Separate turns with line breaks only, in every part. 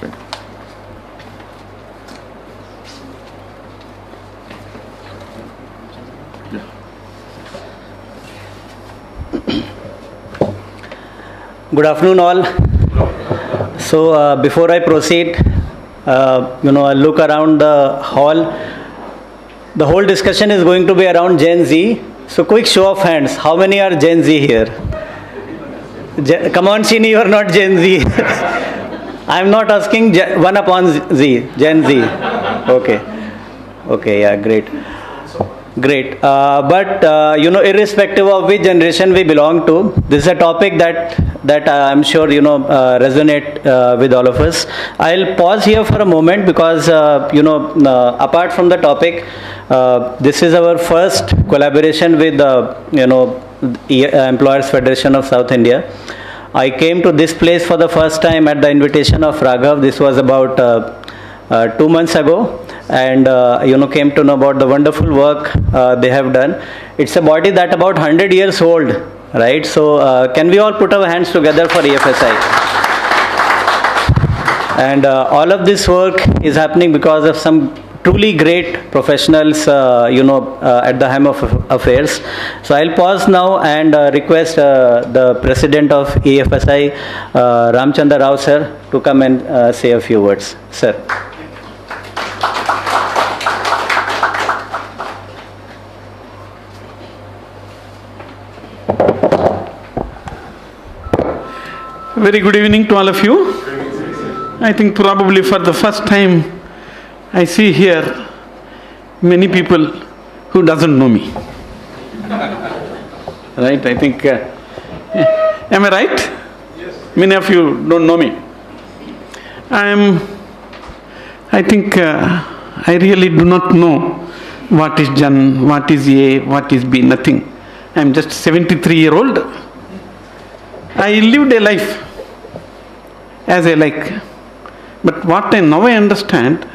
Good afternoon, all. So before I proceed, I look around the hall. The whole discussion is going to be around Gen Z. So quick show of hands. How many are Gen Z here? Come on, Chini, you are not Gen Z. I am not asking one upon Z, Gen Z. Okay, yeah, great. But irrespective of which generation we belong to, this is a topic that I'm sure resonate with all of us. I'll pause here for a moment because apart from the topic, this is our first collaboration with Employers Federation of South India. I came to this place for the first time at the invitation of Raghav. This was about 2 months ago, and came to know about the wonderful work they have done. It's a body that about 100 years old, right? So can we all put our hands together for EFSI? And all of this work is happening because of some truly great professionals at the helm of affairs. So I'll pause now and request the president of EFSI, Ramchandra Rao sir, to come and say a few words. Sir.
Very good evening to all of you. I think probably for the first time I see here many people who doesn't know me. Right? I think, am I right? Yes. Many of you don't know me. I really do not know what is Jan, what is A, what is B, nothing. I am just 73-year-old. I lived a life as I like. But what I now understand,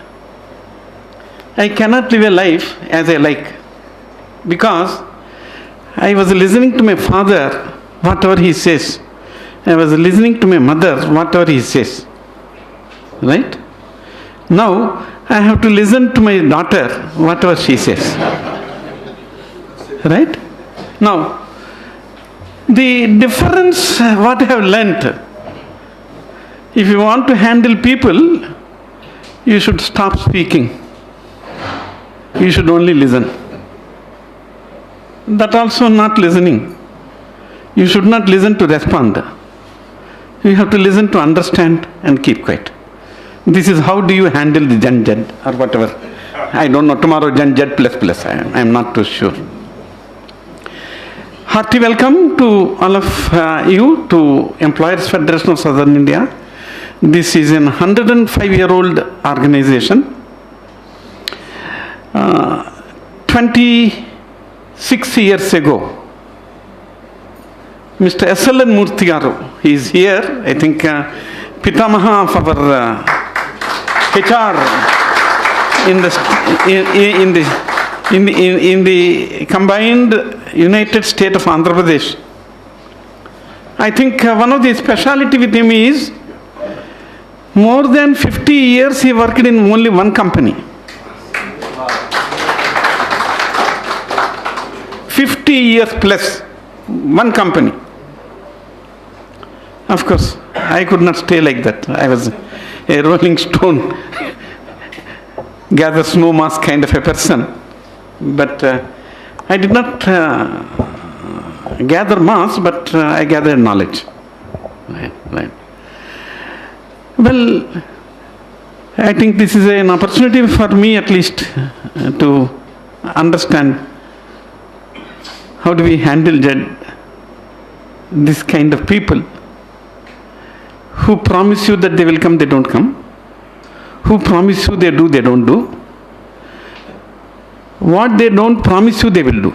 I cannot live a life as I like, because I was listening to my father, whatever he says. I was listening to my mother, whatever he says. Right? Now, I have to listen to my daughter, whatever she says. Right? Now, the difference, what I have learnt, if you want to handle people, you should stop speaking. You should only listen. That also not listening. You should not listen to respond. You have to listen to understand and keep quiet. This is how do you handle the Gen Z or whatever. I don't know, tomorrow Gen Z plus. I am not too sure. Hearty welcome to all of you to Employers Federation of Southern India. This is an 105-year-old organization. 26 years ago, Mr. S.L.N. Murthy garu, he is here. I think Pitamaha of our HR in the combined United State of Andhra Pradesh. I think one of the speciality with him is more than 50 years he worked in only one company. 50 years plus, one company. Of course, I could not stay like that. I was a rolling stone, gather snow mass kind of a person. But I did not gather mass, but I gathered knowledge. Right. Well, I think this is an opportunity for me at least to understand how do we handle this kind of people who promise you that they will come, they don't come, who promise you they do, they don't do, what they don't promise you, they will do.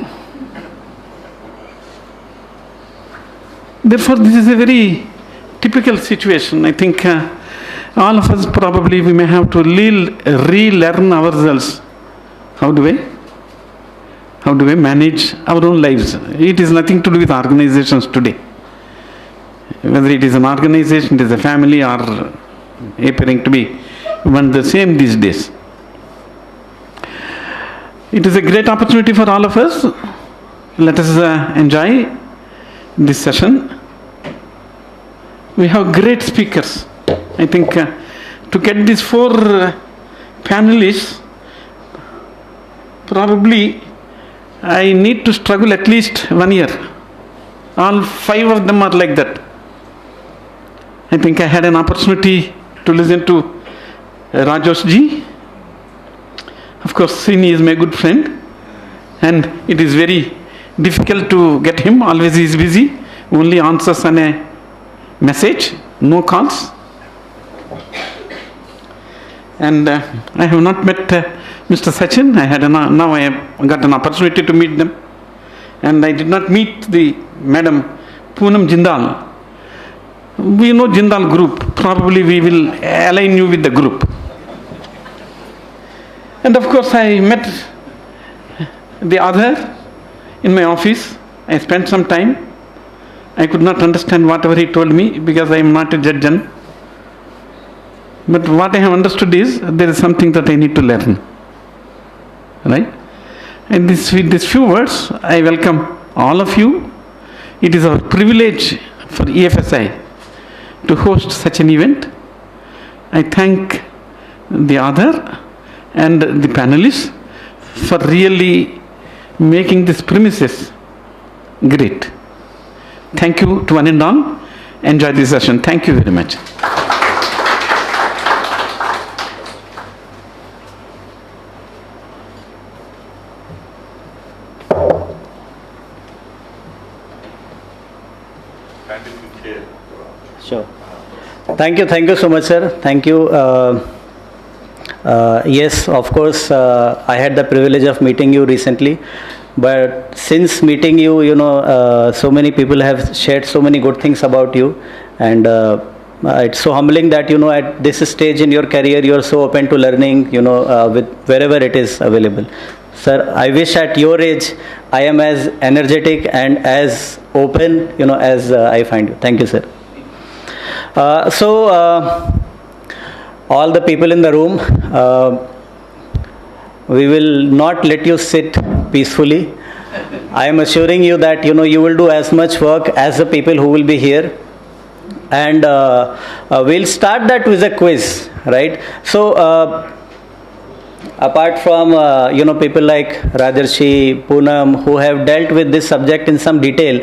Therefore, this is a very typical situation. I think all of us probably we may have to relearn ourselves. How do we manage our own lives? It is nothing to do with organizations today. Whether it is an organization, it is a family or appearing to be one the same these days. It is a great opportunity for all of us. Let us enjoy this session. We have great speakers. I think to get these four panelists, probably I need to struggle at least 1 year. All 5 of them are like that. I think I had an opportunity to listen to Rajosh ji. Of course, Srini is my good friend, and it is very difficult to get him. Always he is busy. Only answers on a message, no calls. And I have not met Mr. Sachin. Now I have got an opportunity to meet them. And I did not meet the Madam Poonam Jindal. We know Jindal group. Probably we will align you with the group. And of course I met the other in my office. I spent some time. I could not understand whatever he told me because I am not a judge. But what I have understood is there is something that I need to learn. Right? And with these few words, I welcome all of you. It is our privilege for EFSI to host such an event. I thank the author and the panelists for really making this premises great. Thank you to one and all. Enjoy this session. Thank you very much.
Sure. Thank you so much, sir. Thank you. Yes, of course, I had the privilege of meeting you recently. But since meeting you, so many people have shared so many good things about you. And it's so humbling that, at this stage in your career, you are so open to learning, with wherever it is available. Sir, I wish at your age, I am as energetic and as open, as I find you. Thank you, sir. All the people in the room, we will not let you sit peacefully. I am assuring you that you will do as much work as the people who will be here, and we'll start that with a quiz, right? So apart from people like Rajarshi, Poonam, who have dealt with this subject in some detail,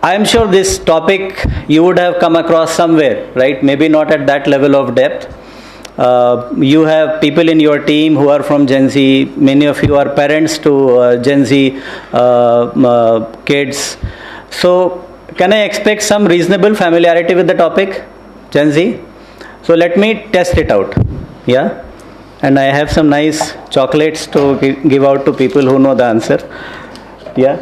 I am sure this topic you would have come across somewhere, right? Maybe not at that level of depth. You have people in your team who are from Gen Z. Many of you are parents to Gen Z kids. So can I expect some reasonable familiarity with the topic, Gen Z? So let me test it out. Yeah? And I have some nice chocolates to give out to people who know the answer. Yeah?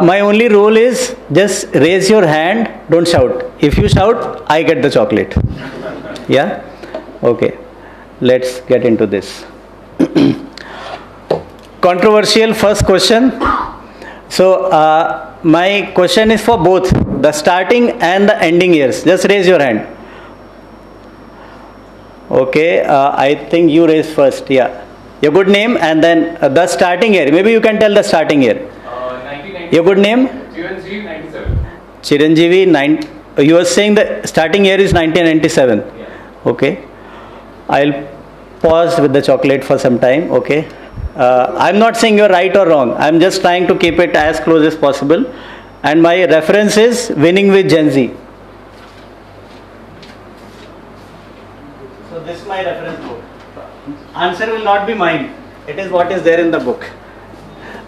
My only rule is just raise your hand, don't shout. If you shout, I get the chocolate. Yeah? Okay. Let's get into this. Controversial first question. So, my question is for both the starting and the ending years. Just raise your hand. Okay, I think you raise first. Yeah. Your good name and then the starting year. Maybe you can tell the starting year.
1990.
Your good name?
Chiranjeevi 97.
Chiranjeevi, you are saying the starting year is 1997.
Yeah.
Okay. I'll pause with the chocolate for some time. Okay. I'm not saying you're right or wrong. I'm just trying to keep it as close as possible. And my reference is Winning with Gen Z. So this is my reference book. Answer will not be mine. It is what is there in the book.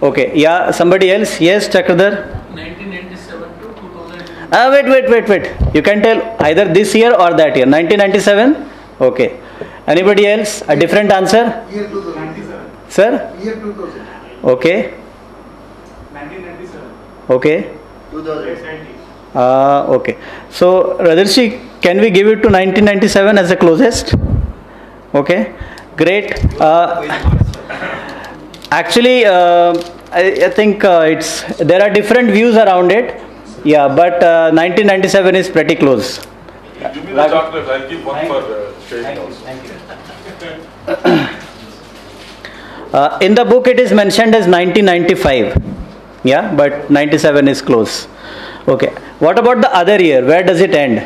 Okay. Yeah. Somebody else? Yes, Chakradhar.
1997 to 2000.
Wait. You can tell either this year or that year. 1997? Okay. Anybody else? A different answer?
Year 2097.
Sir?
Year 2000.
Okay.
1997.
Okay.
2000.
Okay. So, Rajarshi, can we give it to 1997 as the closest? Okay. Great. Actually, I think there are different views around it. Yeah, but 1997 is pretty close.
Give me the chocolate. I'll keep one for sharing also.
Thank you. In the book it is mentioned as 1995. Yeah, but 97 is close. Okay. What about the other year? Where does it end?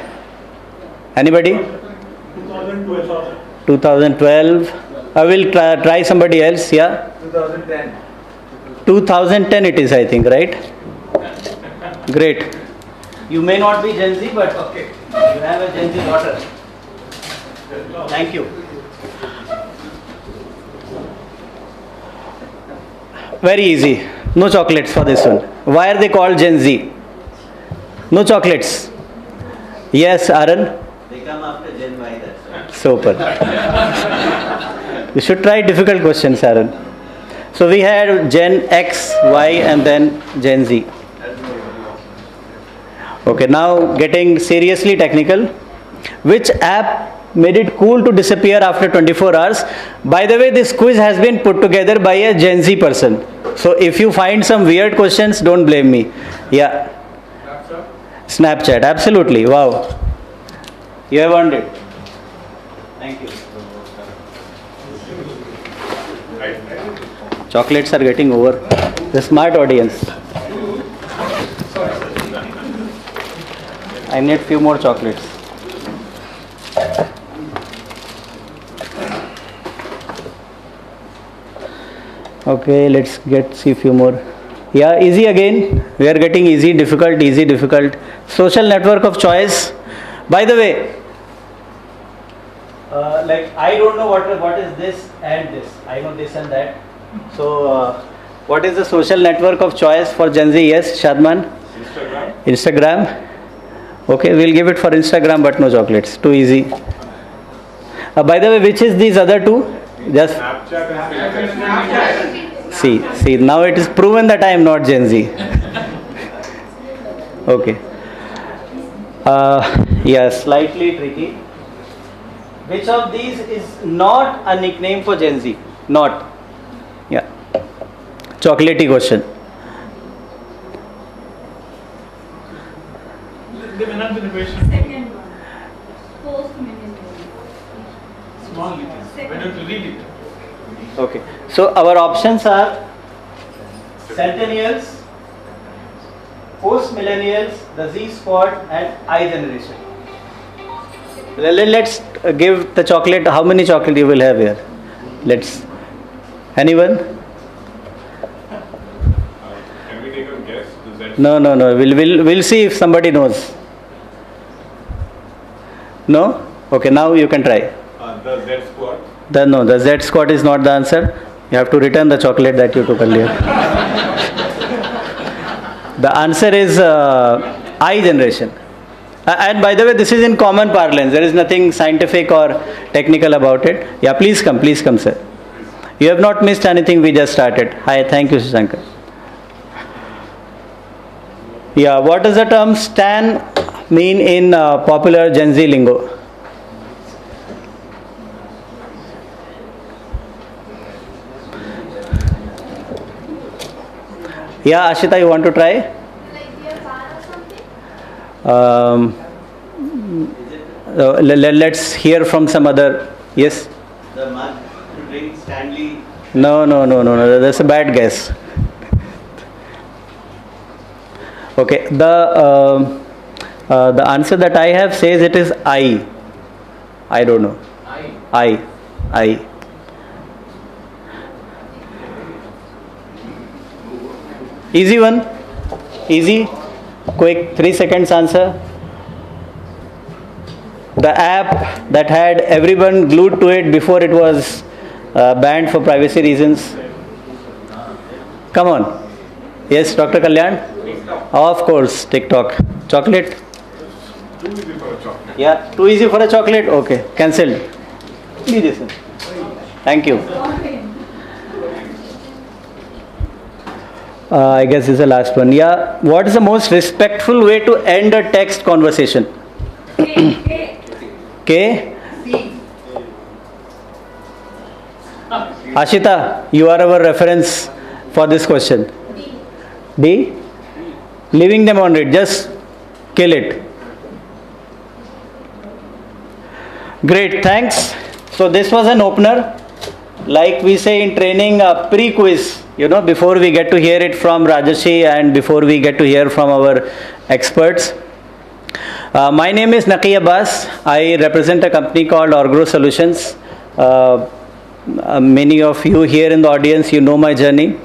Anybody?
2012.
2012. I will try somebody else. Yeah.
2010.
2010 it is, I think, right? Great. You may not be Gen Z, but okay. You have a Gen Z daughter. Thank you. Very easy. No chocolates for this one. Why are they called Gen Z? No chocolates. Yes, Aaron?
They come after Gen Y, that's right.
Super. You should try difficult questions, Aaron. So we had Gen X, Y, and then Gen Z. Okay, now getting seriously technical. Which app made it cool to disappear after 24 hours? By the way, this quiz has been put together by a Gen Z person. So if you find some weird questions, don't blame me. Yeah. Snapchat, absolutely. Wow. You have earned it. Thank you. Chocolates are getting over. The smart audience. I need few more chocolates. Okay, let's see few more. Yeah, easy again. We are getting easy, difficult, easy, difficult. Social network of choice. By the way, like I don't know what is this and this. I know this and that. So, what is the social network of choice for Gen Z? Yes, Shadman? Instagram. Okay, we'll give it for Instagram, but no chocolates. Too easy. By the way, which is these other two? Just see. Now it is proven that I am not Gen Z. Okay. Yeah, slightly tricky. Which of these is not a nickname for Gen Z? Not. Yeah. Chocolatey question.
They may not be the question.
Second one. Post-millennial.
Small letters. Why don't you read it?
Okay. So our options are Centennials, Post-millennials, the Z squad, and I generation. Let's give the chocolate. How many chocolate you will have here? Let's. Anyone?
Can we take a guess? Does that
No. We'll see if somebody knows. No? Okay. Now you can try.
the Z squad?
The Z squad is not the answer. You have to return the chocolate that you took earlier. The answer is I generation. And by the way, this is in common parlance. There is nothing scientific or technical about it. Yeah, please come, sir. You have not missed anything. We just started. Hi, thank you, Shankar. Yeah, what does the term stan mean in popular Gen Z lingo? Yeah, Ashita, you want to try?
Like we are fan or something?
Let's hear from some other. Yes?
The mug to drink Stanley.
No. That's a bad guess. Okay. The answer that I have says it is I. I don't know. I. Easy one. Easy. Quick. 3 seconds answer. The app that had everyone glued to it before it was banned for privacy reasons. Come on. Yes, Dr. Kalyan? Of course, TikTok. Chocolate?
Too easy for a chocolate.
Yeah, too easy for a chocolate? Okay, cancelled. Please listen. Thank you. I guess this is the last one. Yeah, what is the most respectful way to end a text conversation? K? Ashita, you are our reference for this question. D? Leaving them on read, just kill it. Great, thanks. So this was an opener. Like we say in training, a pre-quiz, before we get to hear it from Rajarshi and before we get to hear from our experts. My name is Naqi Abbas. I represent a company called Orgro Solutions. Many of you here in the audience, you know my journey.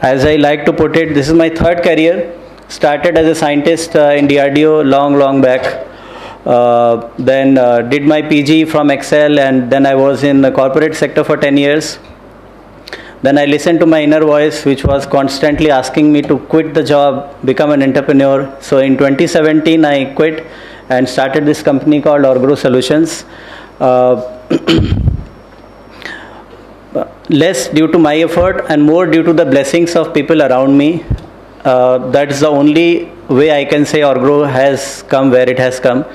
As I like to put it, this is my third career. Started as a scientist in DRDO long back. Then did my PG from Excel, and then I was in the corporate sector for 10 years. Then I listened to my inner voice, which was constantly asking me to quit the job, become an entrepreneur. So in 2017, I quit and started this company called Orgro Solutions. Less due to my effort and more due to the blessings of people around me. That's the only way I can say Orgro has come where it has come.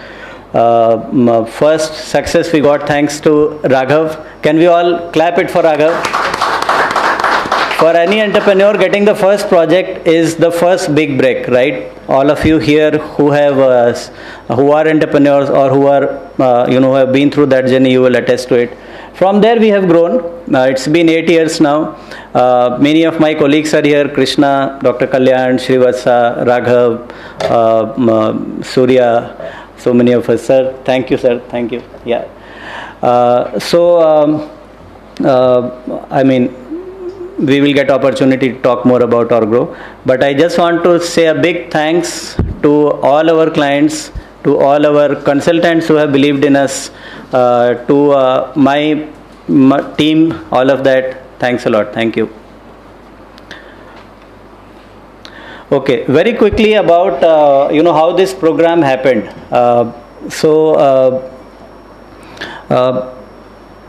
First success we got thanks to Raghav. Can we all clap it for Raghav? For any entrepreneur, getting the first project is the first big break, right? All of you here who have, who are entrepreneurs or who are, who have been through that journey, you will attest to it. From there we have grown. It's been 8 years now. Many of my colleagues are here: Krishna, Dr. Kalyan, Srivatsa, Raghav, Surya. So many of us, sir. Thank you, sir. Thank you. Yeah. We will get opportunity to talk more about Orgro. But I just want to say a big thanks to all our clients, to all our consultants who have believed in us, to my team, all of that. Thanks a lot. Thank you. Okay, very quickly about how this program happened.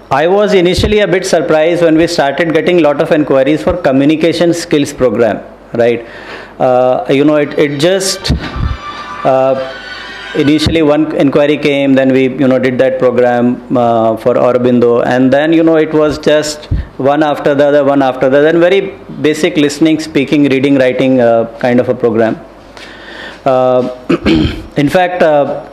I was initially a bit surprised when we started getting a lot of inquiries for communication skills program, right? It just initially one inquiry came, then we did that program for Aurobindo, and then it was just one after the other, and very basic listening, speaking, reading, writing kind of a program. In fact,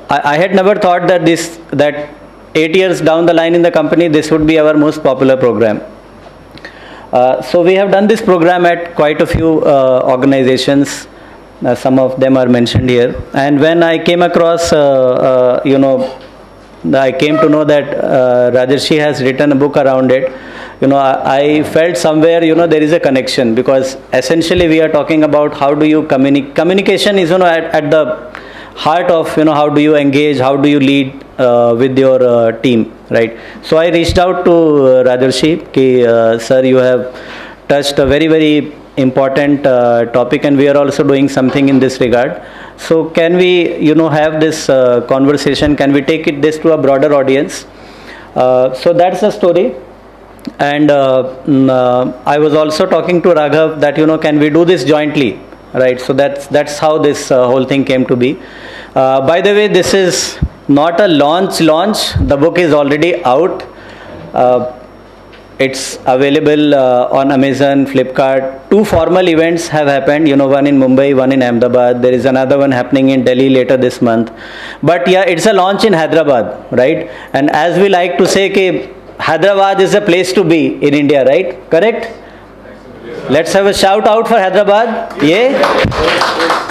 I had never thought that 8 years down the line in the company, this would be our most popular program. So we have done this program at quite a few organizations. Some of them are mentioned here. And when I came across, I came to know that Rajarshi has written a book around it. I felt somewhere, there is a connection, because essentially we are talking about how do you communicate. Communication is, at the heart of, how do you engage, how do you lead with your team, right? So I reached out to Rajarshi, sir, you have touched a very, very important topic, and we are also doing something in this regard. So can we, have this conversation? Can we take this to a broader audience? So that's the story. And I was also talking to Raghav that, can we do this jointly, right? So that's how this whole thing came to be. By the way, this is not a launch. The book is already out. It's available on Amazon, Flipkart. 2 formal events have happened, one in Mumbai, one in Ahmedabad. There is another one happening in Delhi later this month. But yeah, it's a launch in Hyderabad, right? And as we like to say, Hyderabad is a place to be in India, right? Correct? Let's have a shout out for Hyderabad. Yeah?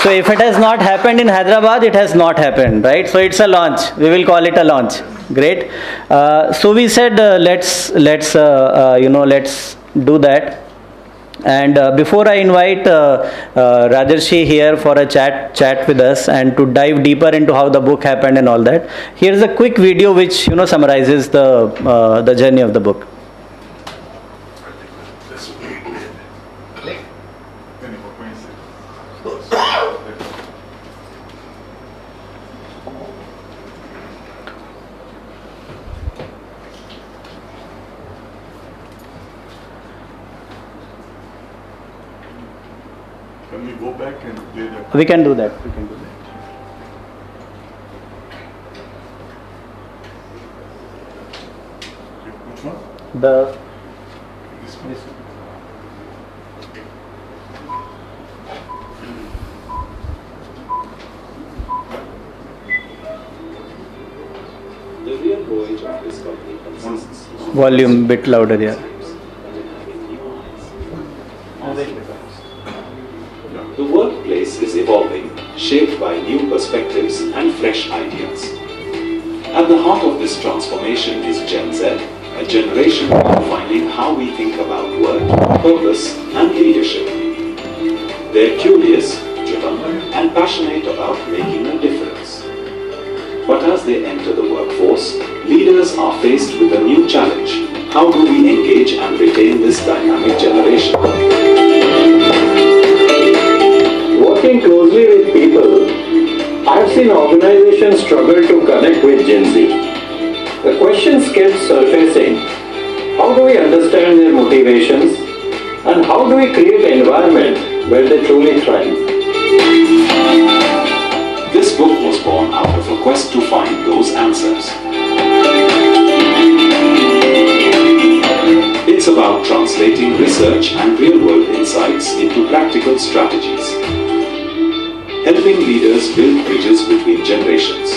So if it has not happened in Hyderabad, it has not happened, right? So it's a launch. We will call it a launch. Great. So we said let's do that. And before I invite Rajarshi here for a chat with us and to dive deeper into how the book happened and all that, here's a quick video which summarizes the journey of the book.
Can we go back and play that?
We can do that.
Which one? This one.
The real voyage of this consists.
Volume bit louder, yeah.
The workplace is evolving, shaped by new perspectives and fresh ideas. At the heart of this transformation is Gen Z, a generation redefining how we think about work, purpose, and leadership. They're curious, driven, and passionate about making a difference. But as they enter the workforce, leaders are faced with a new challenge. How do we engage and retain this dynamic generation?
Working closely with people, I have seen organizations struggle to connect with Gen Z. The questions kept surfacing. How do we understand their motivations? And how do we create an environment where they truly thrive?
This book was born out of a quest to find those answers. It's about translating research and real-world insights into practical strategies, helping leaders build bridges between generations.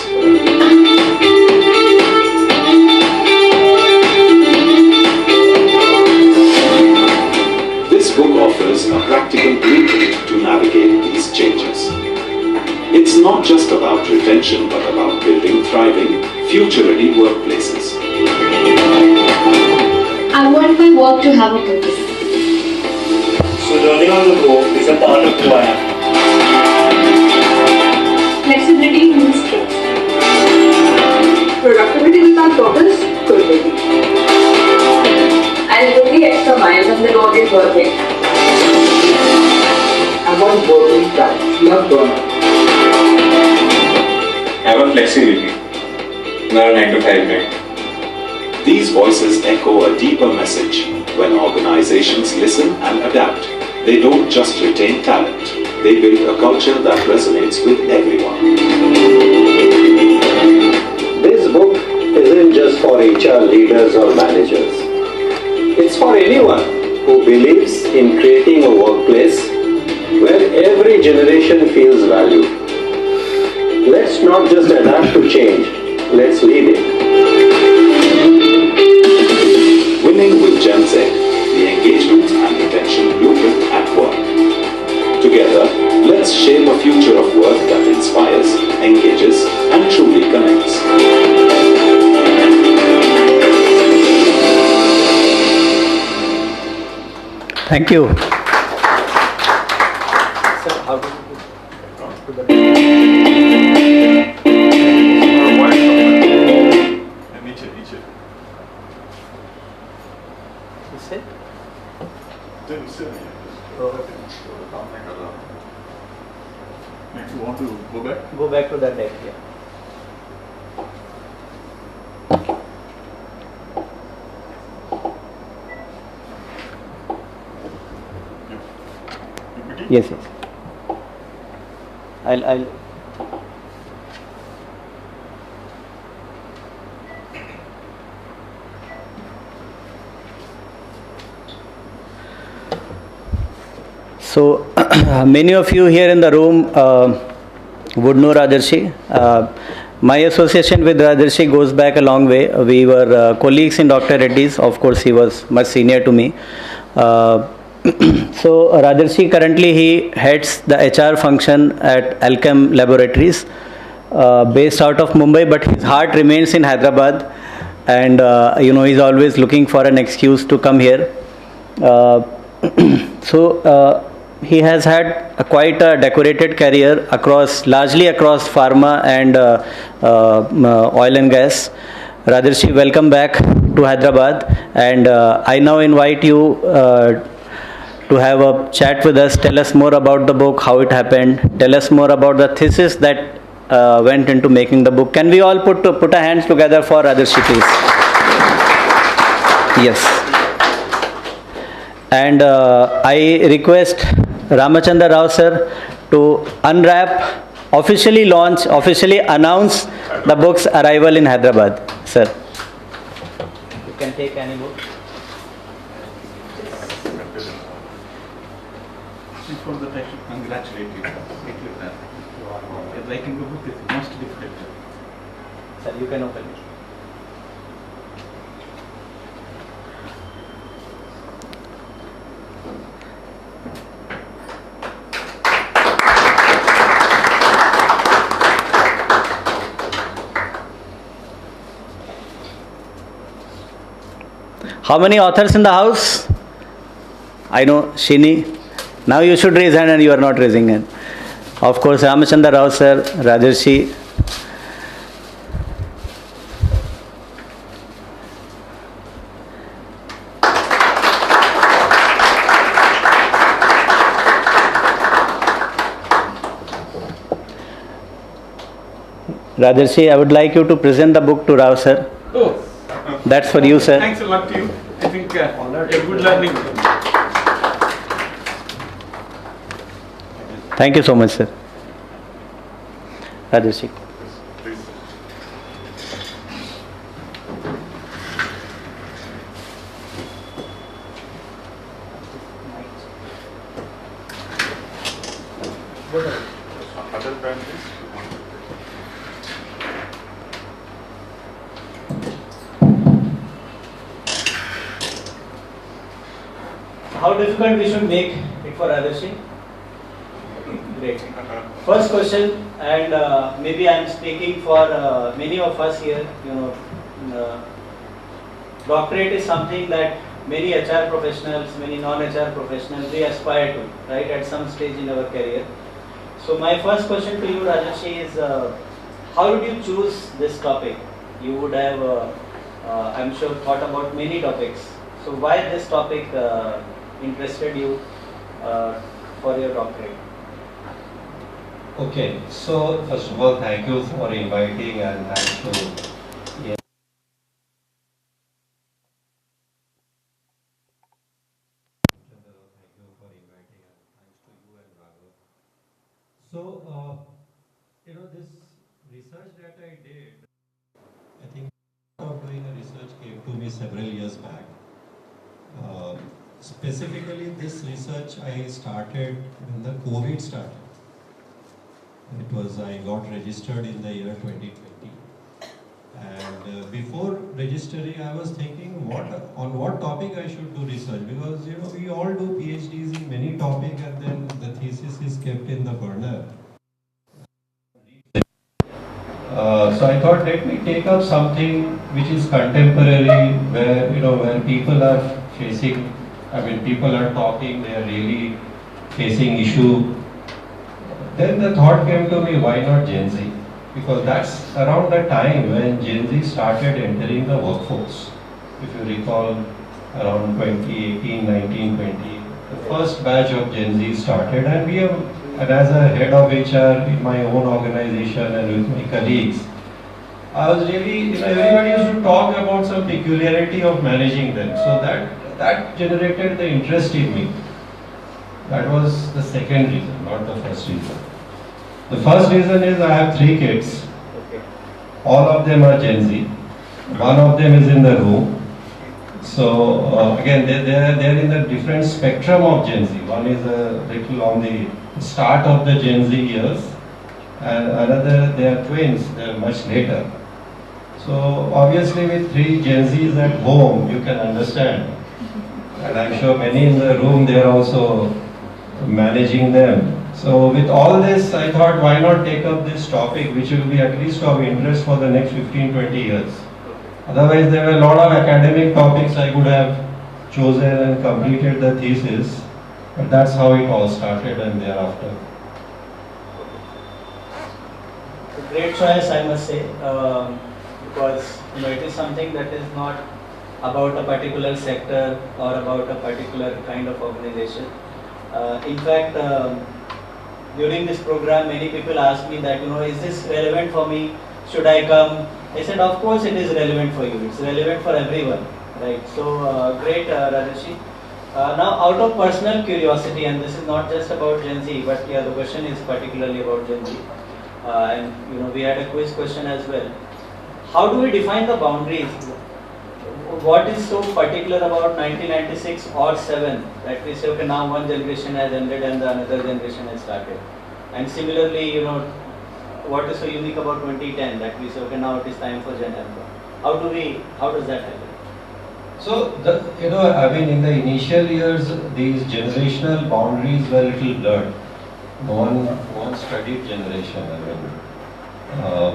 This book offers a practical blueprint to navigate these changes. It's not just about retention, but about building thriving, future-ready workplaces.
I want my work to have a purpose.
So learning on the go is a part of who I am.
Flexibility means skills.
Productivity without purpose could be.
I'll go the extra mile when the road is working.
I want working time, not burnout.
I want flexibility, not a 9 to 5 grind.
These voices echo a deeper message. When organizations listen and adapt, they don't just retain talent, they build a culture that resonates with everyone.
This book isn't just for HR leaders or managers. It's for anyone who believes in creating a workplace where every generation feels valued. Let's not just adapt to change, let's lead it.
Winning with Gen Z, the engagement and retention blueprint at work. Together, let's shape a future of work that inspires, engages, and truly connects.
Thank you.
If you want to go back?
Go back to that deck here. Yes, yes. I'll. So, many of you here in the room would know Rajarshi. My association with Rajarshi goes back a long way. We were colleagues in Dr. Reddy's. Of course, he was much senior to me. So, Rajarshi currently he heads the HR function at Alchem Laboratories, based out of Mumbai, but his heart remains in Hyderabad, and he's always looking for an excuse to come here. He has had quite a decorated career largely across pharma and oil and gas. Rajarshi, welcome back to Hyderabad, and I now invite you to have a chat with us. Tell us more about the book, how it happened. Tell us more about the thesis that went into making the book. Can we all put our hands together for Rajarshi, please? Yes. And I request Ramachandra Rao sir to unwrap, officially announce the book's arrival in Hyderabad. Sir, you can take any book.
Before that, I should congratulate you. Writing the book is most difficult.
Sir, you can open it. How many authors in the house? I know, Shini. Now you should raise hand and you are not raising hand. Of course, Ramachandra Rao sir, Rajarshi. Rajarshi, I would like you to present the book to Rao sir.
Oh,
That's for you, sir.
thanks a lot to you. I think a good learning.
Thank you so much, sir. Rajarshi.
Other branches?
How difficult we should make it for Rajarshi? Great. First question, and maybe I am speaking for many of us here. Doctorate is something that many HR professionals, many non-HR professionals, we aspire to, right, at some stage in our career. So my first question to you, Rajarshi, is how did you choose this topic? You would have, I'm sure, thought about many topics. So why this topic interested you for your doctorate?
Okay, so first of all, thank you for inviting and thanks to So, this research that I did, I think of doing a research came to me several years back. Specifically, this research I started when the COVID started. I got registered in the year 2020. And before registering, I was thinking on what topic I should do research, because we all do PhDs in many topics and then the thesis is kept in the burner. So I thought, let me take up something which is contemporary, where people are facing, people are talking, they are really facing issue. Then the thought came to me, why not Gen Z? Because that's around the time when Gen Z started entering the workforce. If you recall, around 2018, 19, 20, the first batch of Gen Z started, and as a head of HR in my own organization and with my colleagues, I was really, everybody used to talk about some peculiarity of managing them. So that generated the interest in me. That was the second reason, not the first reason. The first reason is I have 3 kids. All of them are Gen Z. One of them is in the room. So again, they're in the different spectrum of Gen Z. One is a little on the start of the Gen Z years, and another, they are twins, they are much later. So obviously with 3 Gen Zs at home, you can understand. And I'm sure many in the room, they are also managing them. So with all this, I thought, why not take up this topic, which will be at least of interest for the next 15-20 years. Otherwise, there were a lot of academic topics I could have chosen and completed the thesis. But that's how it all started, and thereafter.
Great choice, I must say, because it is something that is not about a particular sector or about a particular kind of organization. In fact, during this program, many people ask me that, is this relevant for me? Should I come? I said, of course it is relevant for you. It's relevant for everyone, right? So great, Rajarshi. Now, out of personal curiosity, and this is not just about Gen Z, but yeah, the question is particularly about Gen Z. And we had a quiz question as well. How do we define the boundaries? What is so particular about 1996 or 7 that we say, okay, now one generation has ended and the another generation has started? And similarly, what is so unique about 2010 that we say, okay, now it is time for Gen Alpha? How does that happen?
So, in the initial years, these generational boundaries were a little blurred. One studied generation,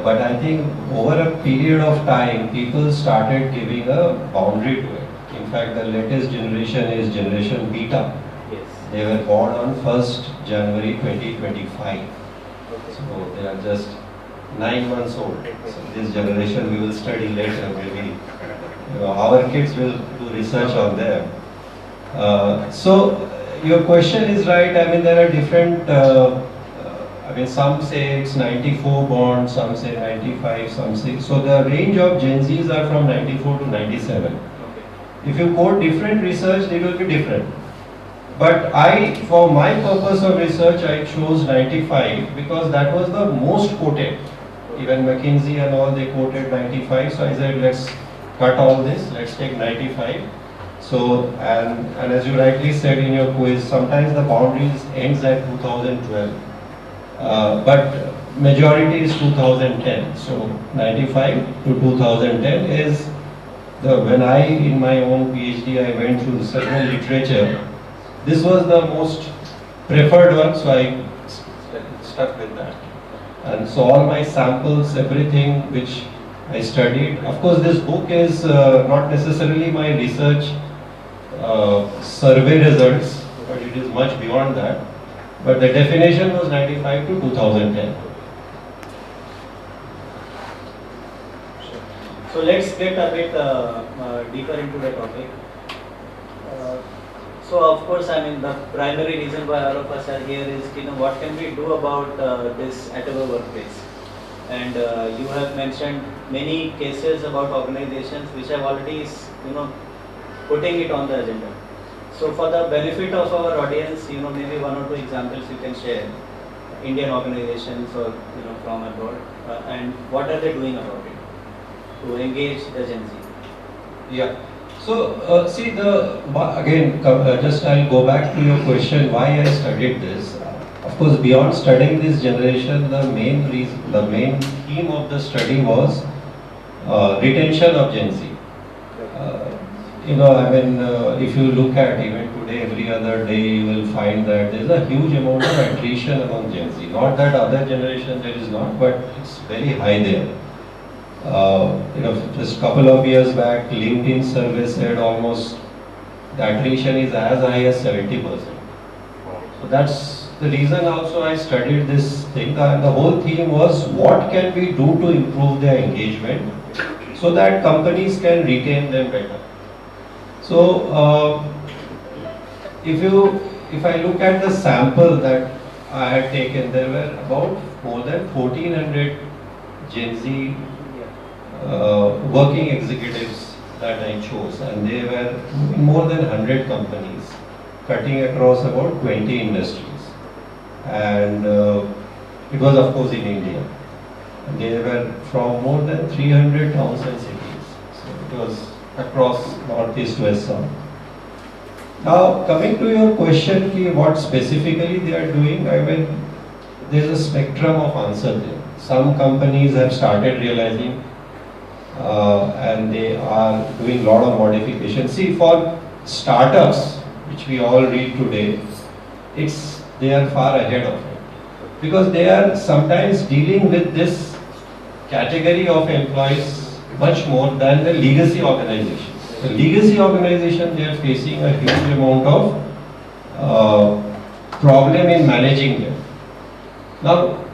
but I think over a period of time, people started giving a boundary to it.
In fact, the latest generation is generation beta.
Yes.
They were born on 1st January 2025. So they are just 9 months old. So this generation we will study later. Maybe our kids will do research on them. So your question is right. I mean, there are different. I mean, some say it's 94 born, some say 95, some say. So the range of Gen Zs are from 94 to 97. If you quote different research, they will be different. But for my purpose of research, I chose 95 because that was the most quoted. Even McKinsey and all, they quoted 95. So I said, let's cut all this, let's take 95. So, and as you rightly said in your quiz, sometimes the boundaries ends at 2012. But majority is 2010. So 95 to 2010 is when I, in my own PhD, I went through several literature. This was the most preferred one, so I stuck with that. And so all my samples, everything which I studied. Of course, this book is not necessarily my research survey results, but it is much beyond that. But the definition was 95 to 2010.
So let's get a bit deeper into the topic. So of course, I mean, the primary reason why all of us are here is, what can we do about this at our workplace? And you have mentioned many cases about organizations which have already, putting it on the agenda. So for the benefit of our audience, maybe one or two examples you can share, Indian organizations or from abroad, and what are they doing about it to engage the Gen Z?
Yeah. So see, just I'll go back to your question why I studied this. Of course, beyond studying this generation, the main theme of the study was retention of Gen Z. If you look at even today, every other day, you will find that there is a huge amount of attrition among Gen Z. Not that other generation there is not, but it's very high there. Just a couple of years back, LinkedIn survey said almost the attrition is as high as 70%. So that's the reason also I studied this thing, and the whole theme was what can we do to improve their engagement so that companies can retain them better. So if I look at the sample that I had taken, there were about more than 1400 Gen Z working executives that I chose, and they were in more than 100 companies, cutting across about 20 industries. And it was of course in India. And they were from more than 300 towns and cities. So it was across northeast, west, south. Now coming to your question, what specifically they are doing, there's a spectrum of answers there. Some companies have started realizing and they are doing a lot of modification. See, for startups, which we all read today, they are far ahead of it, because they are sometimes dealing with this category of employees much more than the legacy organization. The legacy organization, they are facing a huge amount of problem in managing them. Now,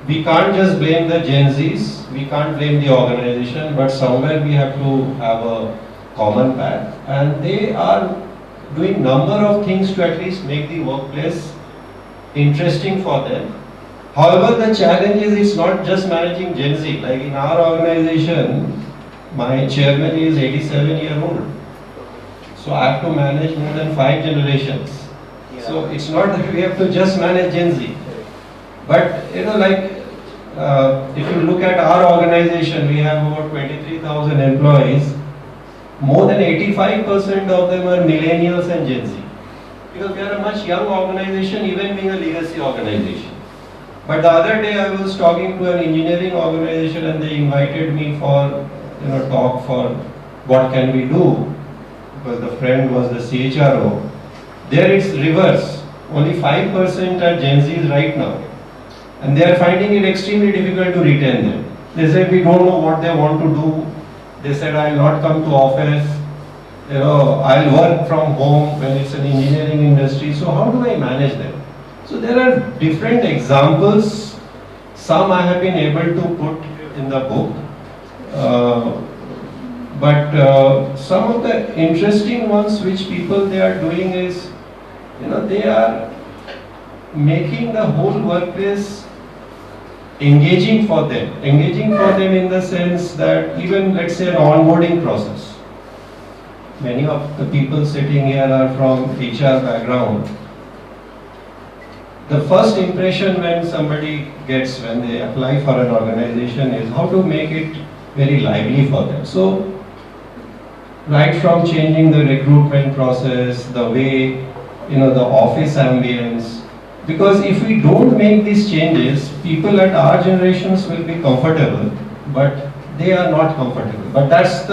we can't just blame the Gen Zs, we can't blame the organization, but somewhere we have to have a common path, and they are doing number of things to at least make the workplace interesting for them. However, the challenge is it's not just managing Gen Z. Like in our organization, my chairman is 87-year-old. So I have to manage more than 5 generations. Yeah. So it's not that we have to just manage Gen Z. But if you look at our organization, we have about 23,000 employees. More than 85% of them are millennials and Gen Z. Because we are a much young organization, even being a legacy organization. But the other day I was talking to an engineering organization and they invited me for talk for what can we do, because the friend was the CHRO. There it's reverse. Only 5% are Gen Zs right now. And they are finding it extremely difficult to retain them. They said we don't know what they want to do. They said I will not come to office. I'll work from home when it's an engineering industry, so how do I manage them? So there are different examples. Some I have been able to put in the book, but some of the interesting ones which people they are doing is, they are making the whole workplace engaging for them in the sense that even let's say an onboarding process. Many of the people sitting here are from HR background. The first impression when somebody gets, when they apply for an organization is how to make it very lively for them. So, right from changing the recruitment process, the way, the office ambience, because if we don't make these changes, people at our generations will be comfortable, but they are not comfortable. But that's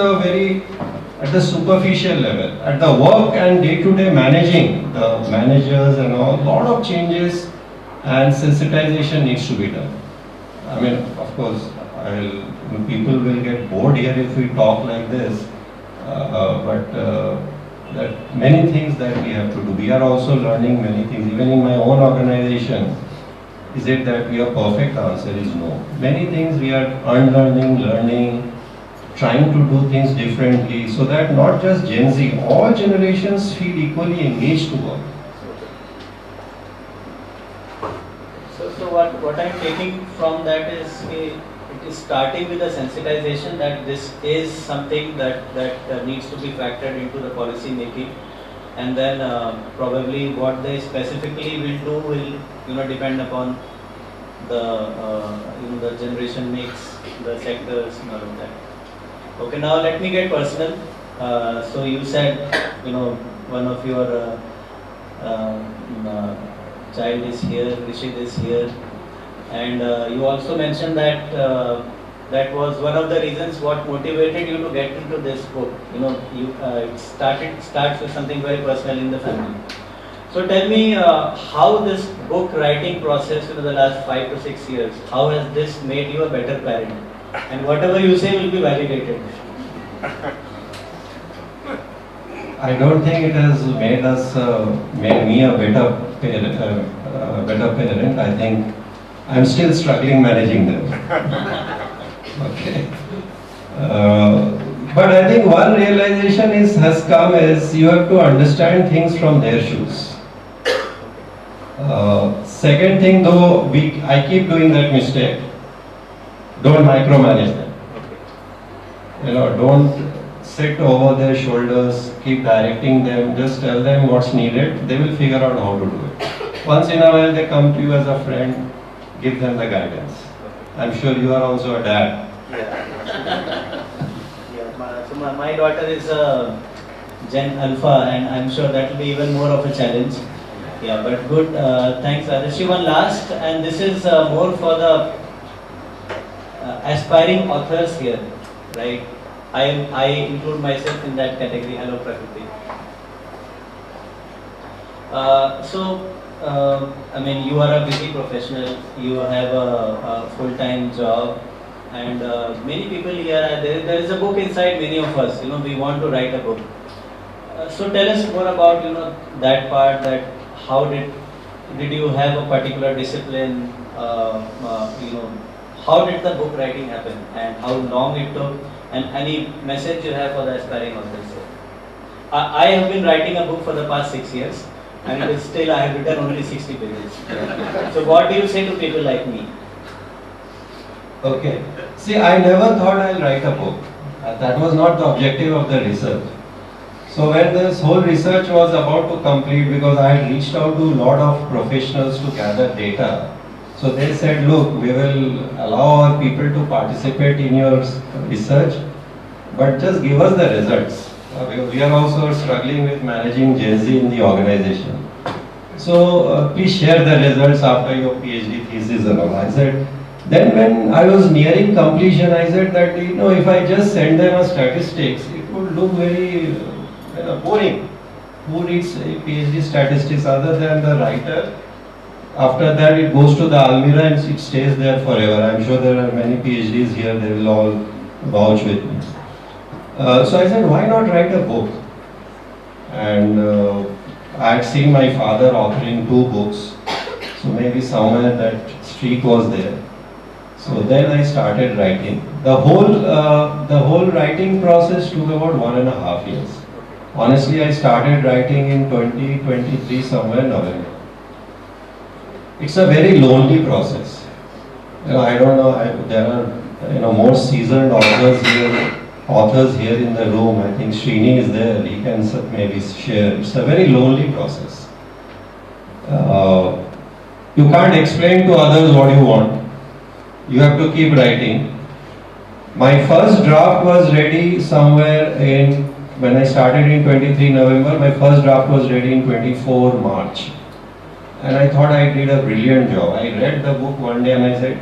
at the superficial level. At the work and day-to-day managing, the managers and all, a lot of changes and sensitization needs to be done. I mean, of course, people will get bored here if we talk like this, but that many things that we have to do. We are also learning many things. Even in my own organization, is it that we are perfect? The answer is no. Many things we are unlearning, learning, trying to do things differently so that not just Gen Z, all generations feel equally engaged to work.
So what I'm taking from that is it is starting with a sensitization that this is something that needs to be factored into the policy making, and then probably what they specifically will do will depend upon the the generation mix, the sectors, and all of that. Okay, now let me get personal. So you said, one of your child is here, Rishit is here, and you also mentioned that that was one of the reasons what motivated you to get into this book. It starts with something very personal in the family. So tell me how this book writing process the last 5 to 6 years, how has this made you a better parent? And whatever you say will be validated.
I don't think it has made me a better parent. I think I'm still struggling managing them. Okay. But I think one realization has come is you have to understand things from their shoes. Second thing though, I keep doing that mistake. Don't micromanage them. Don't sit over their shoulders, keep directing them, just tell them what's needed, they will figure out how to do it. Once in a while they come to you as a friend, give them the guidance. I'm sure you are also a dad.
So my daughter is a Gen Alpha, and I'm sure that will be even more of a challenge. Yeah, but good. Thanks, Adarshi. One last, and this is more for the aspiring authors here, right? I include myself in that category. Hello, Prakriti. I mean, you are a busy professional. You have a full-time job, and many people here. There is a book inside many of us. We want to write a book. So tell us more about that part. That how did you have a particular discipline? How did the book writing happen, and how long it took? And any message you have for the aspiring authors? I have been writing a book for the past 6 years, and still I have written only 60 pages. So what do you say to people like me?
Okay. See, I never thought I'll write a book. That was not the objective of the research. So when this whole research was about to complete, because I had reached out to a lot of professionals to gather data, so they said, look, we will allow our people to participate in your research, but just give us the results. We are also struggling with managing Gen Z in the organization. So please share the results after your PhD thesis and all. I said, then when I was nearing completion, I said that, if I just send them a statistics, it would look very boring. Who reads PhD statistics other than the writer? After that, it goes to the Almirah and it stays there forever. I'm sure there are many PhDs here, they will all vouch with me. So I said, why not write a book? and I had seen my father authoring 2 books, so maybe somewhere that streak was there. So then I started writing. The whole writing process took about 1.5 years. Honestly, I started writing in 2023 somewhere November. It's a very lonely process. I don't know. There are more seasoned authors here in the room. I think Srini is there. He can maybe share. It's a very lonely process. You can't explain to others what you want. You have to keep writing. My first draft was ready somewhere when I started in 23 November, my first draft was ready in 24 March. And I thought I did a brilliant job. I read the book one day and I said,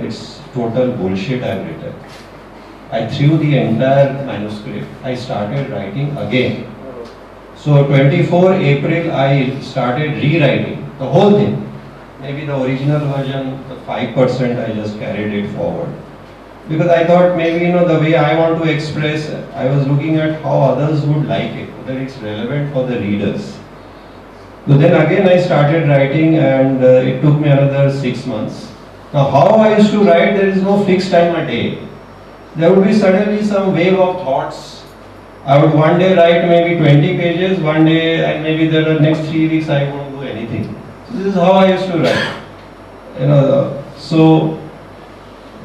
it's total bullshit I've written. I threw the entire manuscript. I started writing again. So 24 April, I started rewriting the whole thing. Maybe the original version, the 5%, I just carried it forward. Because I thought maybe, the way I want to express, I was looking at how others would like it, whether it's relevant for the readers. So then again I started writing, and it took me another 6 months. Now how I used to write, there is no fixed time a day. There would be suddenly some wave of thoughts. I would one day write maybe 20 pages, one day, and maybe the next 3 weeks I won't do anything. So this is how I used to write. So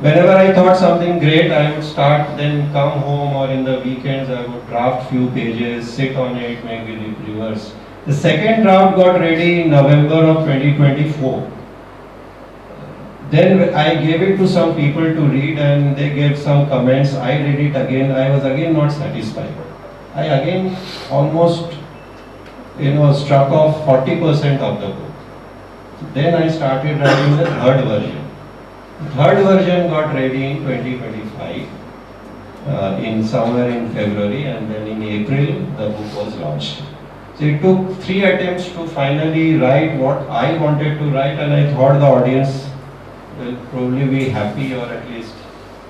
whenever I thought something great, I would start, then come home, or in the weekends I would draft few pages, sit on it, maybe reverse. The second draft got ready in November of 2024. Then I gave it to some people to read, and they gave some comments. I read it again. I was again not satisfied. I again almost struck off 40% of the book. Then I started writing the third version. The third version got ready in 2025, somewhere in February, and then in April the book was launched. So it took 3 attempts to finally write what I wanted to write, and I thought the audience will probably be happy, or at least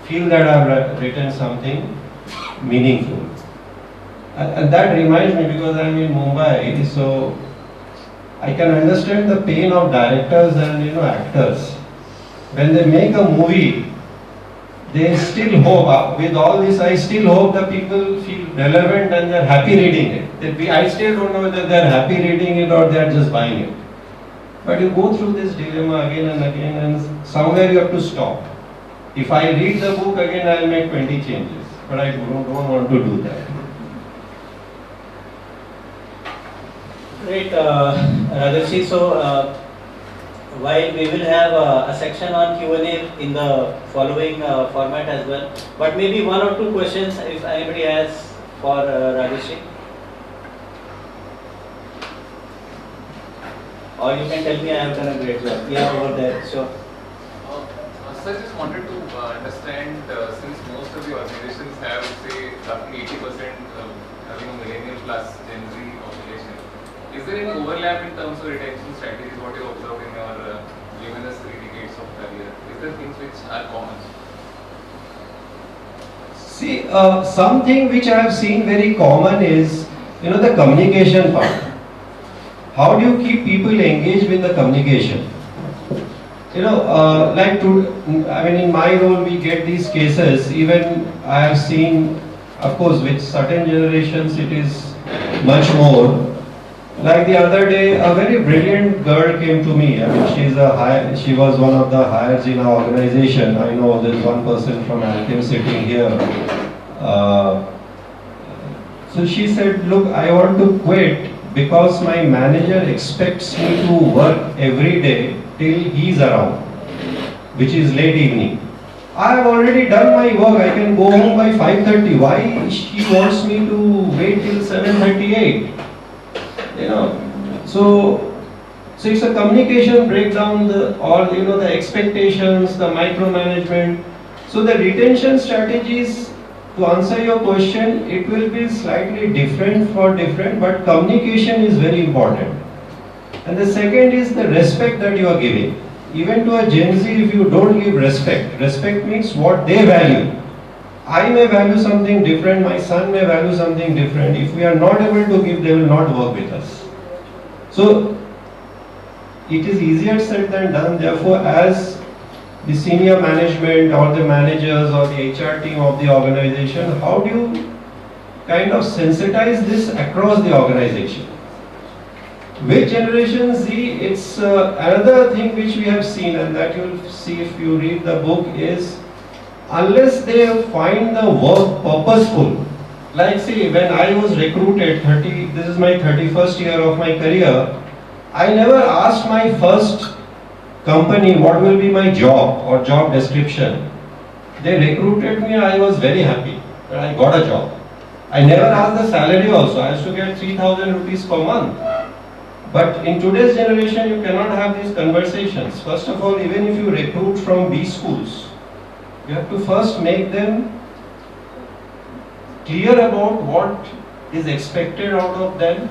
feel that I have written something meaningful. And that reminds me, because I am in Mumbai, so I can understand the pain of directors and actors. When they make a movie, they still hope, with all this I still hope the people feel relevant and they are happy reading it. I still don't know whether they are happy reading it or they are just buying it. But you go through this dilemma again and again, and somewhere you have to stop. If I read the book again, I will make 20 changes, but I don't want to do that.
Great, Rajarshi. So, while we will have a section on Q&A in the following format as well, but maybe 1 or 2 questions if anybody has for Rajarshi. Or you can tell me I have done a great job. Yeah, over there, sure.
So I just wanted to understand, since most of the organizations have, say, roughly 80% having a millennial plus Gen Z population, is there any overlap in terms of retention strategies, what you observe in your luminous 3 decades of career? Is there things which are common?
See, something which I have seen very common is, the communication part. How do you keep people engaged with the communication? In my role we get these cases. Even I have seen, of course, with certain generations it is much more. Like the other day, a very brilliant girl came to me. She was one of the hires in our organization. I know there's one person from Alchem sitting here. So she said, look, I want to quit because my manager expects me to work every day till he's around, which is late evening. I have already done my work. I can go home by 5:30. Why she wants me to wait till 7:38? So it's a communication breakdown, the expectations, the micromanagement. So the retention strategies, to answer your question, it will be slightly different for different, but communication is very important. And the second is the respect that you are giving. Even to a Gen Z, if you don't give respect means what they value. I may value something different, my son may value something different. If we are not able to give, they will not work with us. So it is easier said than done. Therefore, as the senior management or the managers or the HR team of the organization, how do you kind of sensitize this across the organization? With Generation Z, it's another thing which we have seen, and that you'll see if you read the book, is unless they find the work purposeful. Like see, when I was recruited, this is my 31st year of my career, I never asked my first company what will be my job or job description. They recruited me and I was very happy that I got a job. I never asked the salary also. I used to get 3,000 rupees per month. But in today's generation, you cannot have these conversations. First of all, even if you recruit from B schools, you have to first make them clear about what is expected out of them,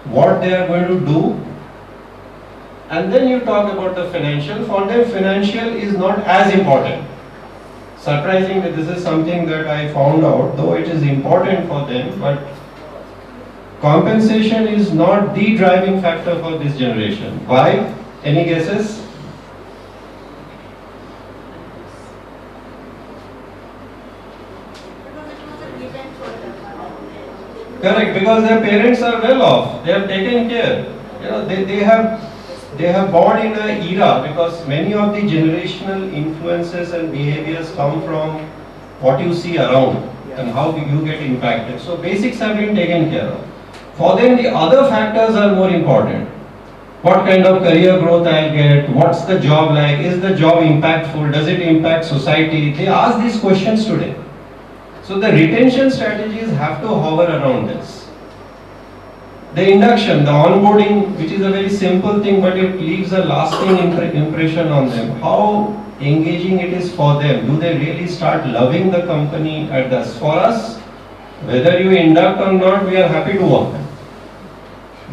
what they are going to do, and then you talk about the financial. For them, financial is not as important. Surprisingly, this is something that I found out, though it is important for them, but compensation is not the driving factor for this generation. Why? Any guesses? Correct, because their parents are well off. They have taken care. You know, they have born in an era, because many of the generational influences and behaviors come from what you see around and how you get impacted. So basics have been taken care of. For them, the other factors are more important. What kind of career growth I'll get? What's the job like? Is the job impactful? Does it impact society? They ask these questions today. So the retention strategies have to hover around this. The induction, the onboarding, which is a very simple thing, but it leaves a lasting impression on them. How engaging it is for them. Do they really start loving the company at this? For us, whether you induct or not, we are happy to work.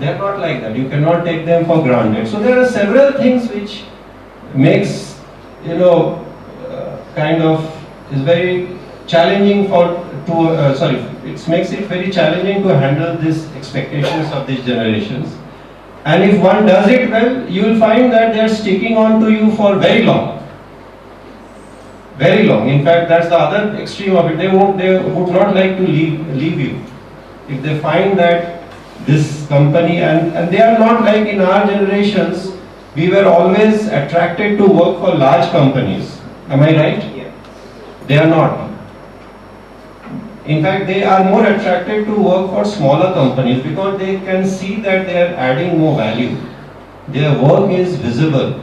They are not like that. You cannot take them for granted. So there are several things which makes, kind of is very challenging it makes it very challenging to handle these expectations of these generations. And if one does it well, you will find that they are sticking on to you for very long. Very long. In fact, that's the other extreme of it. They would not like to leave you. If they find that this company, and they are not like in our generations, we were always attracted to work for large companies. Am I right?
Yeah.
They are not. In fact, they are more attracted to work for smaller companies because they can see that they are adding more value. Their work is visible.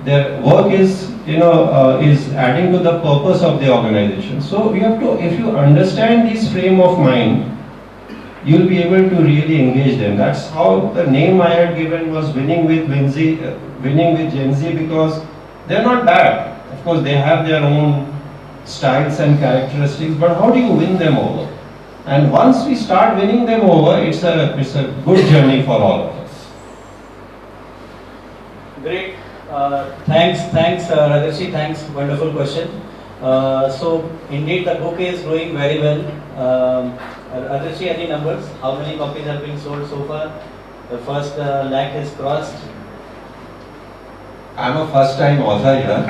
Their work is adding to the purpose of the organization. So you have to, if you understand this frame of mind, you'll be able to really engage them. That's how the name I had given was winning with Gen Z, because they're not bad. Of course, they have their own styles and characteristics, but how do you win them over? And once we start winning them over, it's a good journey for all of us.
Great. Thanks, Rajarshi. Thanks. Wonderful question. So indeed, the book is doing very well. Rajarshi, any numbers? How many copies have been sold so far? The first lakh is crossed.
I'm a first-time author here.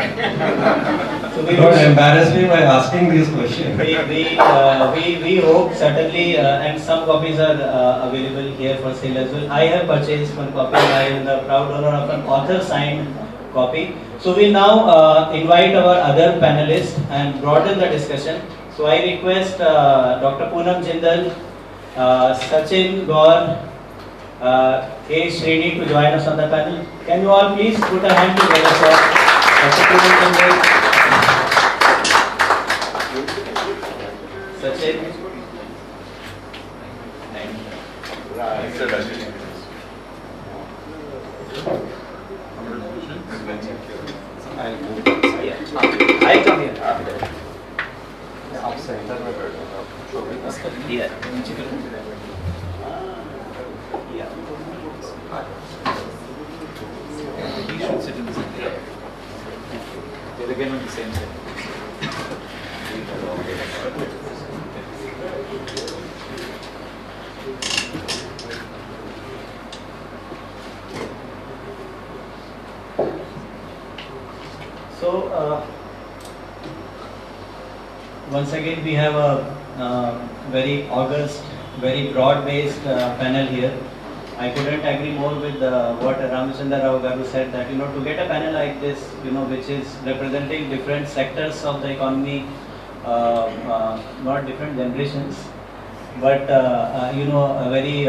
So
don't embarrass me by asking these questions.
We hope certainly, and some copies are available here for sale as well. I have purchased one copy. I am the proud owner of an author-signed copy. So we now invite our other panelists and broaden the discussion. So I request Dr. Poonam Jindal, Sachin Gaur, K. Srini to join us on the panel. Can you all please put a hand together for Dr. Poonam Jindal, Sachin, I'll come here. Yeah.
You should sit in the center. They're again on the same side.
So once again we have a very august, very broad-based panel here. I couldn't agree more with what Ramachandra Rao Garu said, that to get a panel like this, which is representing different sectors of the economy, not different generations, but a very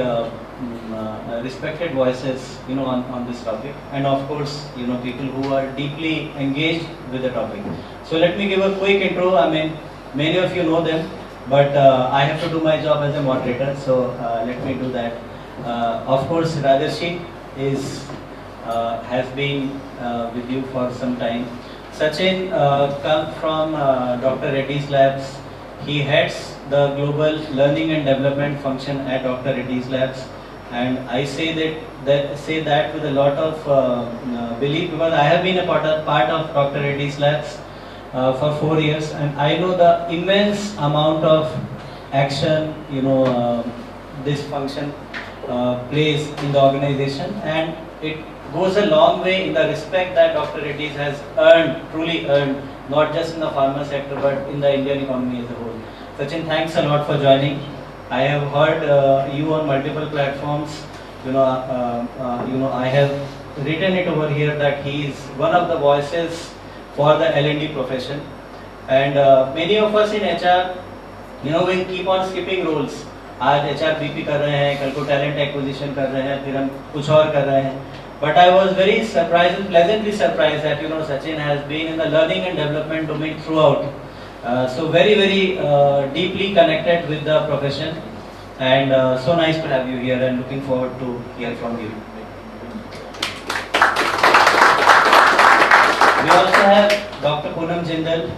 respected voices, on this topic, and of course, people who are deeply engaged with the topic. So let me give a quick intro. I mean, many of you know them, but I have to do my job as a moderator, so let me do that. Of course, Rajarshi has been with you for some time. Sachin comes from Dr. Reddy's Labs. He heads the global learning and development function at Dr. Reddy's Labs, and I say that with a lot of belief, because I have been a part of Dr. Reddy's Labs for 4 years, and I know the immense amount of action this function plays in the organization, and it goes a long way in the respect that Dr. Reddy's has truly earned, not just in the pharma sector but in the Indian economy as a whole. Sachin, thanks a lot for joining. I have heard you on multiple platforms. I have written it over here that he is one of the voices for the L&D profession, and many of us in HR, we keep on skipping roles. आज HR BP कर रहे हैं, कल को talent acquisition कर रहे हैं, फिर हम कुछ और कर रहे हैं. But I was very surprised, pleasantly surprised that Sachin has been in the learning and development domain throughout. So very deeply connected with the profession, and so nice to have you here, and looking forward to hear from you. We also have Dr. Poonam Jindal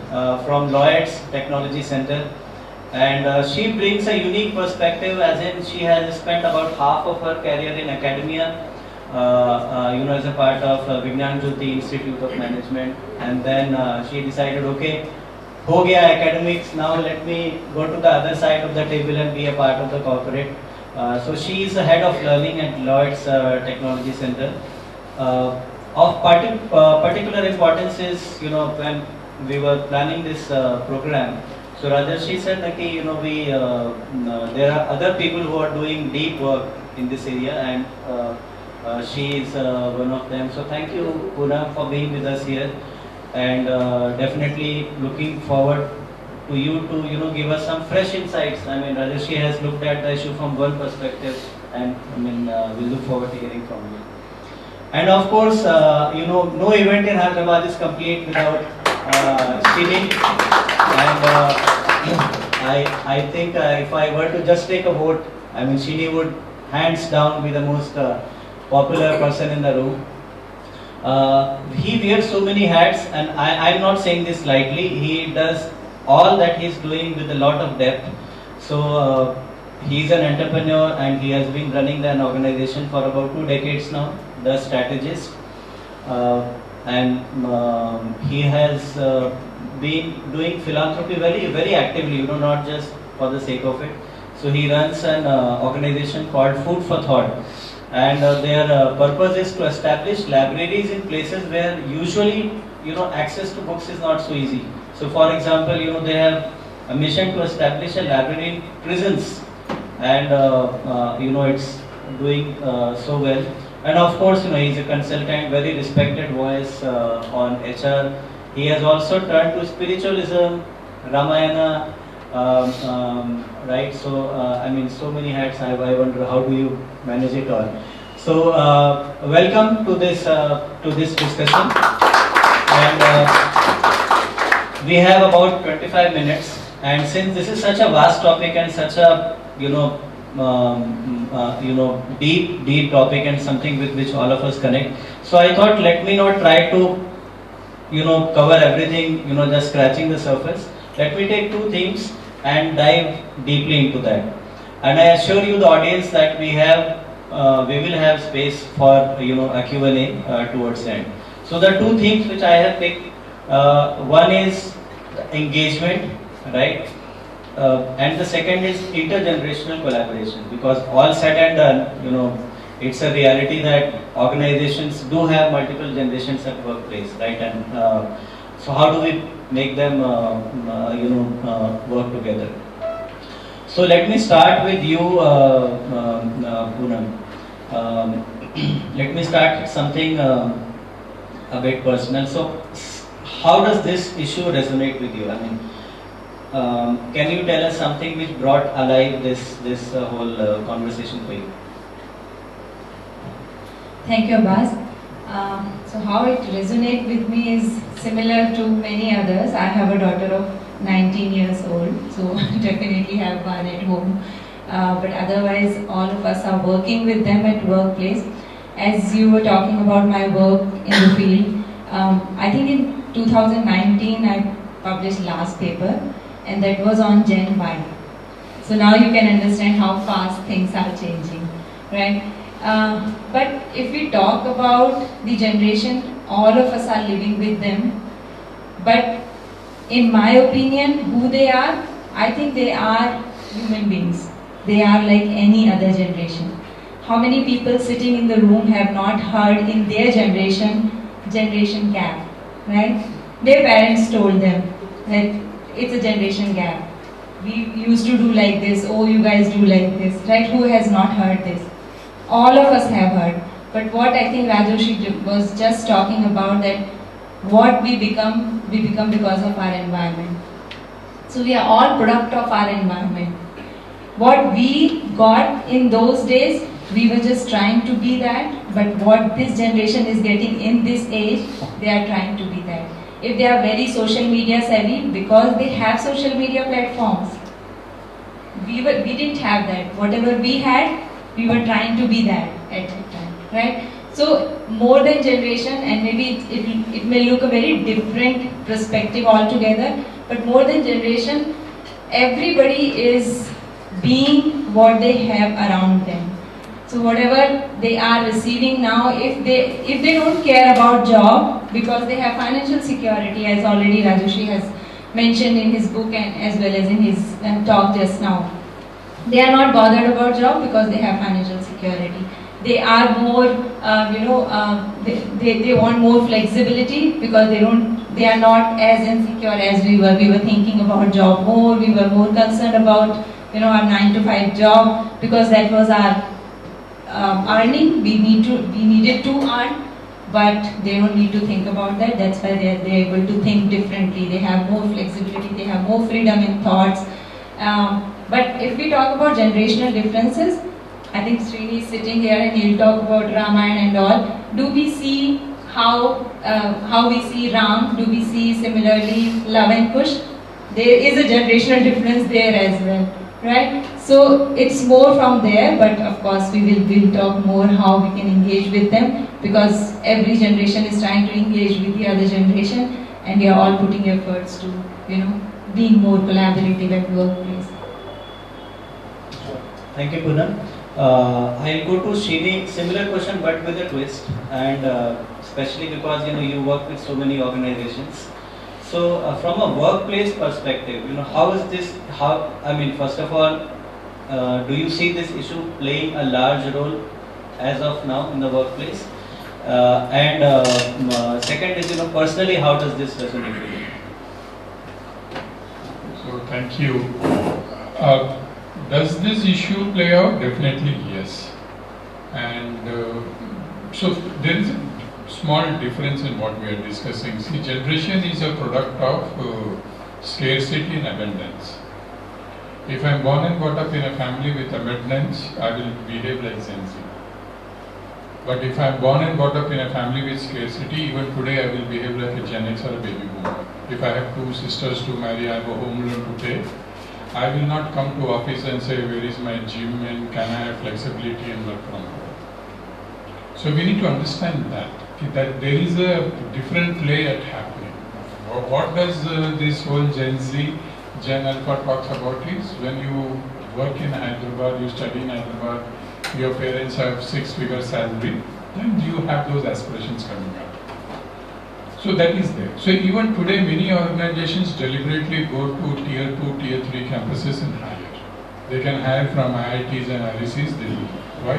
from Lloyd's Technology Center. And she brings a unique perspective, as in she has spent about half of her career in academia, as a part of Vignan Jyoti Institute of Management, and then she decided, okay, ho gaya academics, now let me go to the other side of the table and be a part of the corporate. So she is the head of learning at Lloyd's Technology Center. Of particular importance is, when we were planning this program, so Rajarshi said that there are other people who are doing deep work in this area, and she is one of them. So thank you, Poonam, for being with us here, and definitely looking forward to you to give us some fresh insights. I mean, Rajarshi has looked at the issue from one perspective, and we look forward to hearing from you. And of course, no event in Hyderabad is complete without Shini. And I think if I were to just take a vote, Shini would hands down be the most popular person in the room. He wears so many hats, and I'm not saying this lightly. He does all that he's doing with a lot of depth. So he's an entrepreneur, and he has been running an organization for about 2 decades now, the strategist. And he has been doing philanthropy very actively, not just for the sake of it. So he runs an organization called Food for Thought, and their purpose is to establish libraries in places where usually access to books is not so easy. So for example, they have a mission to establish a library in prisons, and it's doing so well. And of course, he's a consultant, very respected voice on HR. He has also turned to spiritualism, Ramayana, right? So, so many hats. I wonder how do you manage it all. So, welcome to this discussion. And we have about 25 minutes. And since this is such a vast topic and such a deep topic and something with which all of us connect. So I thought, let me not try to, cover everything, just scratching the surface. Let me take 2 themes and dive deeply into that. And I assure you, the audience, that we will have space for, a Q&A towards the end. So the 2 themes which I have picked, one is engagement, right? And the second is intergenerational collaboration, because all said and done, it's a reality that organizations do have multiple generations at workplace, right? And So how do we make them work together? So let me start with you, Poonam. Let me start with something a bit personal. So how does this issue resonate with you? I mean, can you tell us something which brought alive this whole conversation for you?
Thank you, Abbas. So how it resonates with me is similar to many others. I have a daughter of 19 years old, so definitely have one at home. But otherwise, all of us are working with them at workplace. As you were talking about my work in the field, I think in 2019 I published last paper, and that was on Gen Y. So now you can understand how fast things are changing, right? But if we talk about the generation, all of us are living with them. But in my opinion, who they are, I think they are human beings. They are like any other generation. How many people sitting in the room have not heard in their generation gap, right? Their parents told them that it's a generation gap. We used to do like this, oh you guys do like this, right? Who has not heard this? All of us have heard. But what I think Rajoshi was just talking about, that what we become because of our environment. So we are all product of our environment. What we got in those days, we were just trying to be that, but what this generation is getting in this age, they are trying to be that. If they are very social media savvy, because they have social media platforms, we didn't have that. Whatever we had, we were trying to be that at that time, right? So more than generation, and maybe it may look a very different perspective altogether, but more than generation, everybody is being what they have around them. So whatever they are receiving now, if they don't care about job because they have financial security, as already Rajoshi has mentioned in his book and as well as in his talk just now, they are not bothered about job because they have financial security. They are more, they want more flexibility because they are not as insecure as we were. We were thinking about job more. We were more concerned about our 9-to-5 job because that was our earning. We needed to earn, but they don't need to think about that. That's why they're able to think differently. They have more flexibility. They have more freedom in thoughts. But if we talk about generational differences, I think Srini is sitting here and he'll talk about Ramayana and all. Do we see how we see Ram? Do we see similarly Love and Kush? There is a generational difference there as well, right? So it's more from there, but of course we'll talk more how we can engage with them, because every generation is trying to engage with the other generation, and we are all putting efforts to being more collaborative at workplace.
Thank you, Poonam. I'll go to Srini, similar question but with a twist, and especially because you work with so many organizations. So from a workplace perspective, how is this? First of all, do you see this issue playing a large role as of now in the workplace? Second is, personally, how does this resonate with you?
So thank you. Does this issue play out? Definitely yes. And so there is a small difference in what we are discussing. See, generation is a product of scarcity and abundance. If I am born and brought up in a family with abundance, I will behave like Gen Z. But if I am born and brought up in a family with scarcity, even today I will behave like a Gen X or a baby boomer. If I have 2 sisters to marry, I have a home loan to pay, I will not come to office and say, where is my gym and can I have flexibility and work from home. So we need to understand that there is a different play at happening. What does this whole Gen Z, Gen Alpha talks about is, when you work in Hyderabad, you study in Hyderabad, your parents have 6-figure salary, then you have those aspirations coming up. So that is there. So even today, many organizations deliberately go to tier 2, tier 3 campuses and hire. They can hire from IITs and IICs. Why?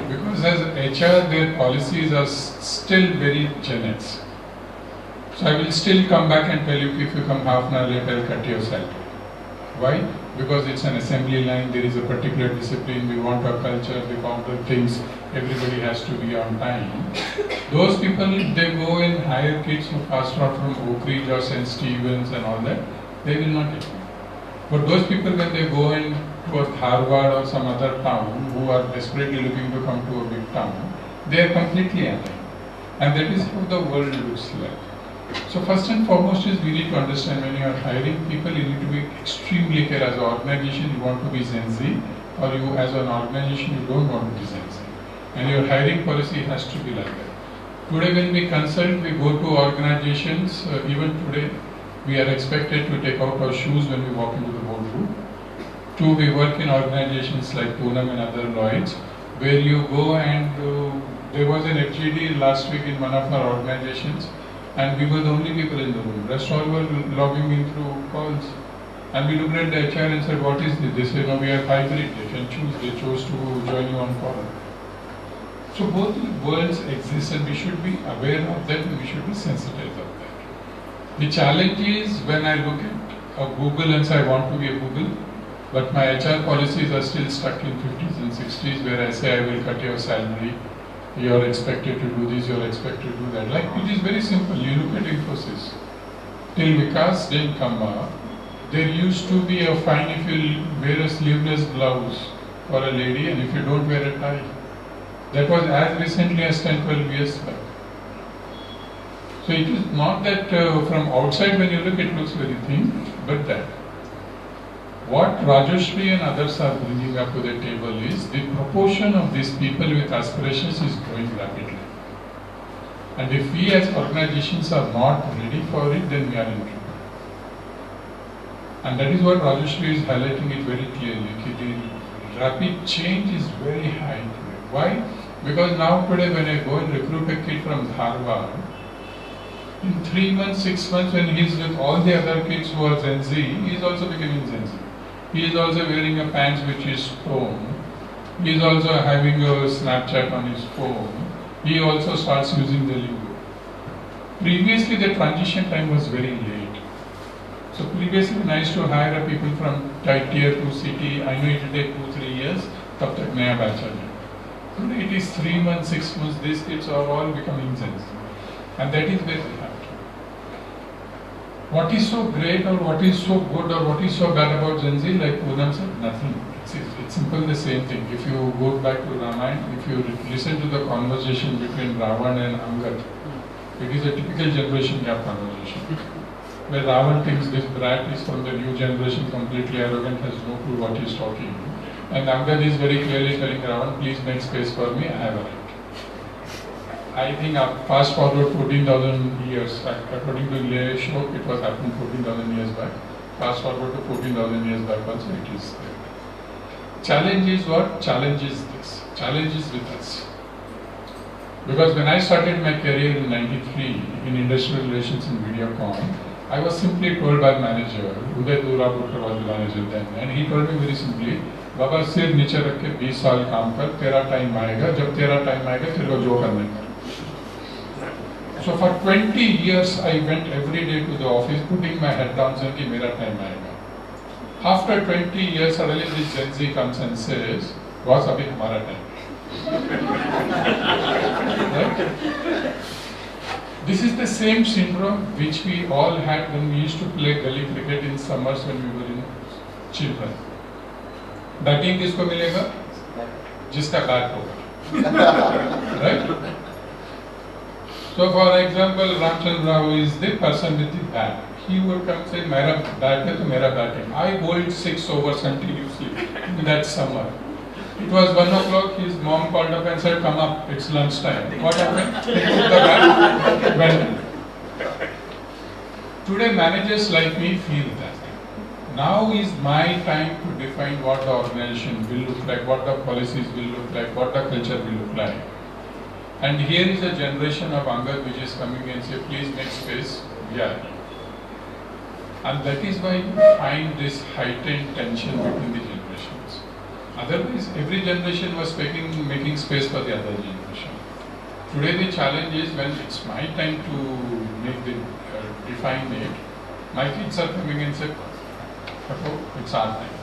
Because as HR, their policies are still very Gen X. So I will still come back and tell you, if you come half an hour later, I'll cut your salary. Why? Because it's an assembly line, there is a particular discipline, we want our culture, we want the things, everybody has to be on time. Those people, they go and hire kids who passed out from Oak Ridge or St. Stephen's and all that, they will not take me. But those people, when they go in to a Harvard or some other town, who are desperately looking to come to a big town, they are completely aligned. And that is how the world looks like. So first and foremost is we need to understand, when you are hiring people, you need to be extremely clear. As an organization, you want to be Gen Z, or you as an organization, you don't want to be Gen Z. And your hiring policy has to be like that. Today when we consult, we go to organizations, even today, we are expected to take out our shoes when we walk into the boardroom. Two, we work in organizations like Poonam and other Lloyds, where you go and there was an FGD last week in one of our organizations, and we were the only people in the room. Rest all were logging in through calls. And we looked at the HR and said, what is this? They said, no, we are hybrid, they can choose. They chose to join you on call. So both worlds exist, and we should be aware of that, and we should be sensitive of that. The challenge is, when I look at a Google and say I want to be a Google, but my HR policies are still stuck in 50s and 60s, where I say I will cut your salary, you are expected to do this, you are expected to do that. Like, it is very simple. You look at Infosys. Till Vikas didn't come up, there used to be a fine if you wear a sleeveless blouse for a lady and if you don't wear a tie. That was as recently as 10-12 years back. So it is not that from outside when you look it looks very thin, but that. What Rajashri and others are bringing up to the table is the proportion of these people with aspirations is growing rapidly. And if we as organizations are not ready for it, then we are in trouble. And that is what Rajashri is highlighting it very clearly. The rapid change is very high today. Why? Because now today when I go and recruit a kid from Harvard, in 3 months, 6 months, when he is with all the other kids who are Gen Z, he is also becoming Gen Z. He is also wearing a pants which is torn. He is also having a Snapchat on his phone. He also starts using the lingo. Previously the transition time was very late. So previously when I used to hire people from tier 2 city, I know it will take 2-3 years, tab tak naya batch aa jaya. Today it is 3 months, 6 months, these kids are all becoming Gen Z. And that is where we have to. What is so great or what is so good or what is so bad about Gen Z? Like Poonam said, nothing. It's simple the same thing. If you go back to Ramayana, if you listen to the conversation between Ravan and Angad, it is a typical generation gap conversation. Where Ravan thinks this brat is from the new generation, completely arrogant, has no clue what he is talking. And Angad is very clearly telling Ravan, please make space for me, I have a right. I think fast forward 14,000 years, according to Lay show, it was happened 14,000 years back. Fast forward to 14,000 years back also, it is there. Challenge is what? Challenge is this. Challenge is with us. Because when I started my career in '93 in industrial relations in Videocon, I was simply told by manager, Uday Durapurkar was the manager then, and he told me very simply, Baba सिर नीचे रख के 20 साल काम कर, तेरा time आएगा, जब तेरा टाइम आएगा तेरे को जो करना है. So for 20 years I went every day to the office putting my head down saying कि मेरा टाइम आएगा. After 20 years suddenly this Gen Z comes and says, boss अभी हमारा time. Right? This is the same syndrome which we all had when we used to play gully cricket in summers when we were in children. Batting किसको मिलेगा? जिसका bat होगा. Right? So for example, Ramchandra Rao is the person with the bat. He would come and say, मेरा bat है तो मेरा batting. I bowled 6 overs continuously in that summer. It was 1 o'clock, his mom called up and said, come up, it's lunch time. What happened? He took the bat, went. Today managers like me feel that. Now is my time to define what the organization will look like, what the policies will look like, what the culture will look like. And here is a generation of Angad which is coming and say, please make space, we are here. And that is why you find this heightened tension between the generations. Otherwise, every generation was making space for the other generation. Today the challenge is when it's my time to make the define it, my kids are coming and say, "Oh, it's our time."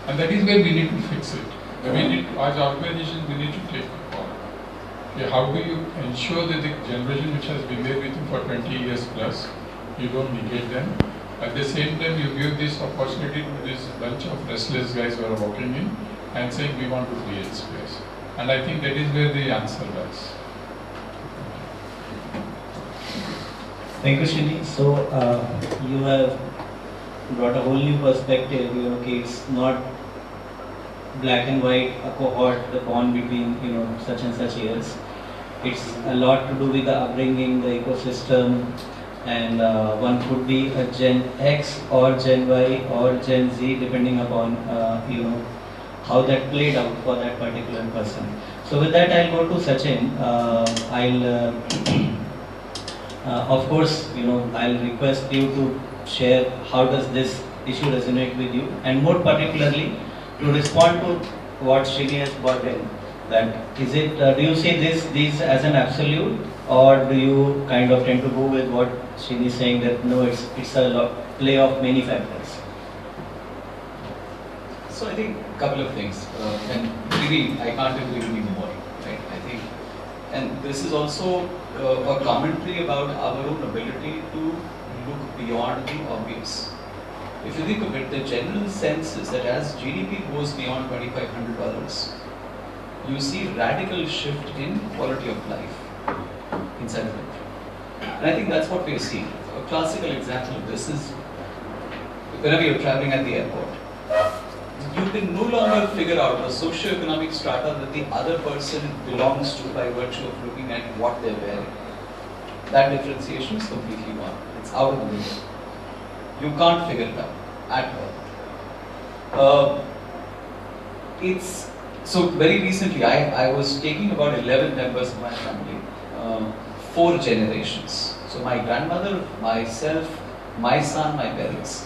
And that is where we need to fix it. We need, as organizations, we need to take a call. Okay, how do you ensure that the generation which has been there with you for 20 years plus, you don't negate them? At the same time, you give this opportunity to this bunch of restless guys who are walking in and saying, we want to create space. And I think that is where the answer lies.
Thank you, Shini. So, you have brought a whole new perspective. It's not black and white, a cohort, the bond between, such and such years. It's a lot to do with the upbringing, the ecosystem, and one could be a Gen X or Gen Y or Gen Z, depending upon, how that played out for that particular person. So with that, I'll go to Sachin. Of course, I'll request you to share how does this issue resonate with you, and more particularly, to respond to what Shini has brought in. That is it? Do you see these as an absolute, or do you kind of tend to go with what Shini is saying that no, it's a play of many factors?
So I think a couple of things, and really I can't agree with you more. Right? I think, and this is also a commentary about our own ability to look beyond the obvious. If you think of it, the general sense is that as GDP goes beyond $2,500, you see radical shift in quality of life inside the country. And I think that's what we are seeing. A classical example of this is whenever you're traveling at the airport, you can no longer figure out the socio-economic strata that the other person belongs to by virtue of looking at what they're wearing. That differentiation is completely gone. It's out of the window. You can't figure it out at all. So very recently, I was taking about 11 members of my family, 4 generations. So my grandmother, myself, my son, my parents,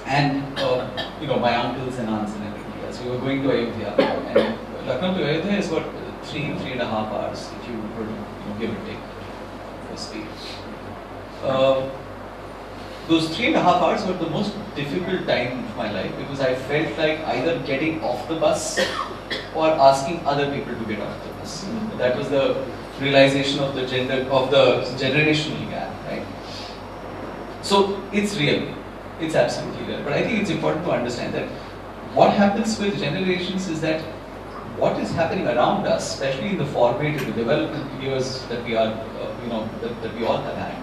and my uncles and aunts and everything else. We were going to Ayodhya, and Lucknow to Ayodhya is about 3.5 hours if you were to give or take for speed. Those 3.5 hours were the most difficult time of my life because I felt like either getting off the bus or asking other people to get off the bus. That was the realization of the generational gap, right? So it's real. It's absolutely real. But I think it's important to understand that what happens with generations is that what is happening around us, especially in the formative, the development years that we are, that we all have had,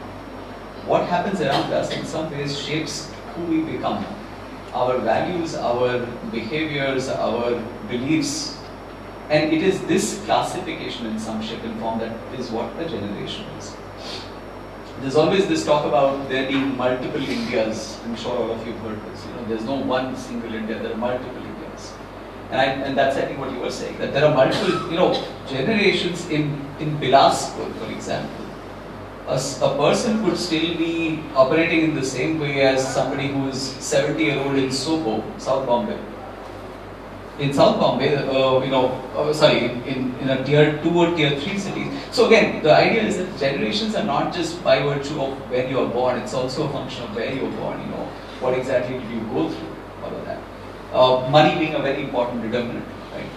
what happens around us in some ways shapes who we become. Our values, our behaviors, our beliefs. And it is this classification in some shape and form that is what a generation is. There's always this talk about there being multiple Indias. I'm sure all of you have heard this. There's no one single India, there are multiple Indias. And that's I think what you were saying, that there are multiple, generations in Bilaspur, for example. A person could still be operating in the same way as somebody who is 70-year-old in Soho, South Bombay. In South Bombay, in a tier 2 or tier 3 cities. So again, the idea is that generations are not just by virtue of when you are born, it's also a function of where you were born, what exactly did you go through, all of that. Money being a very important determinant, right?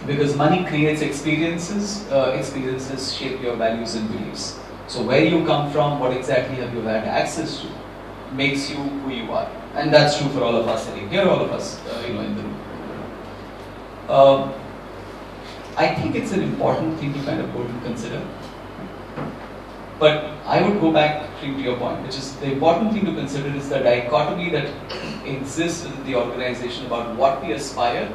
Because money creates experiences, experiences shape your values and beliefs. So where you come from, what exactly have you had access to, makes you who you are. And that's true for all of us sitting here, all of us, in the room. I think it's an important thing to kind of go to consider. But I would go back to your point, which is the important thing to consider is the dichotomy that exists within the organization about what we aspire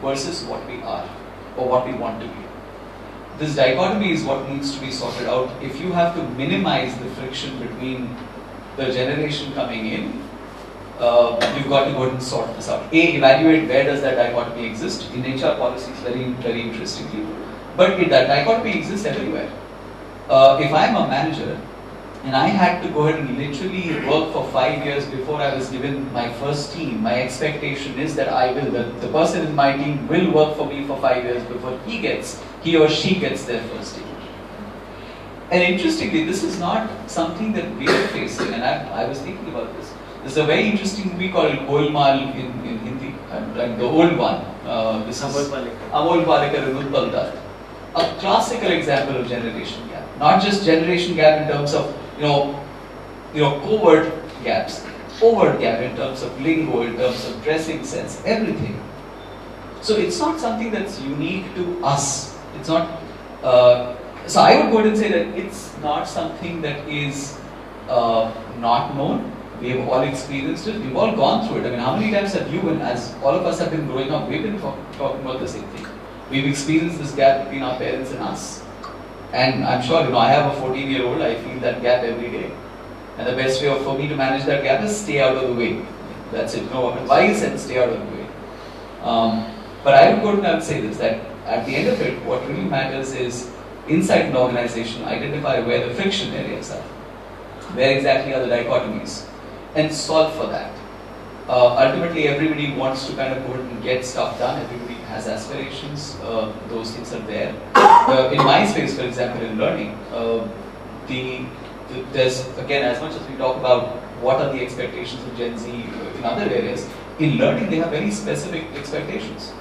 versus what we are or what we want to be. This dichotomy is what needs to be sorted out. If you have to minimize the friction between the generation coming in, you've got to go and sort this out. Evaluate where does that dichotomy exist. In HR policies, very, very interestingly. But that dichotomy exists everywhere. If I'm a manager and I had to go ahead and literally work for 5 years before I was given my first team, my expectation is that the person in my team will work for me for 5 years before he or she gets their first team. And interestingly, this is not something that we are facing, and I was thinking about this. There's a very interesting movie called Golmaal in Hindi, like the old one. This is Amol Palekar and Utpal Dutt. A classical example of generation gap. Not just generation gap in terms of covert gaps, overt gap in terms of lingo, in terms of dressing sense, everything. So it's not something that's unique to us. It's not. So I would go ahead and say that it's not something that is not known. We have all experienced it. We've all gone through it. I mean, how many times have you, and as all of us have been growing up, we've been talking about the same thing. We've experienced this gap between our parents and us. And I'm sure, I have a 14-year-old, I feel that gap every day. And the best way for me to manage that gap is stay out of the way. That's it. No advice and stay out of the way. But I would go and I would say this, that at the end of it, what really matters is inside an organization, identify where the friction areas are. Where exactly are the dichotomies? And solve for that. Ultimately, everybody wants to kind of go and get stuff done. Everybody has aspirations. Those things are there. In my space, for example, in learning, there's, again, as much as we talk about what are the expectations of Gen Z in other areas, in learning they have very specific expectations.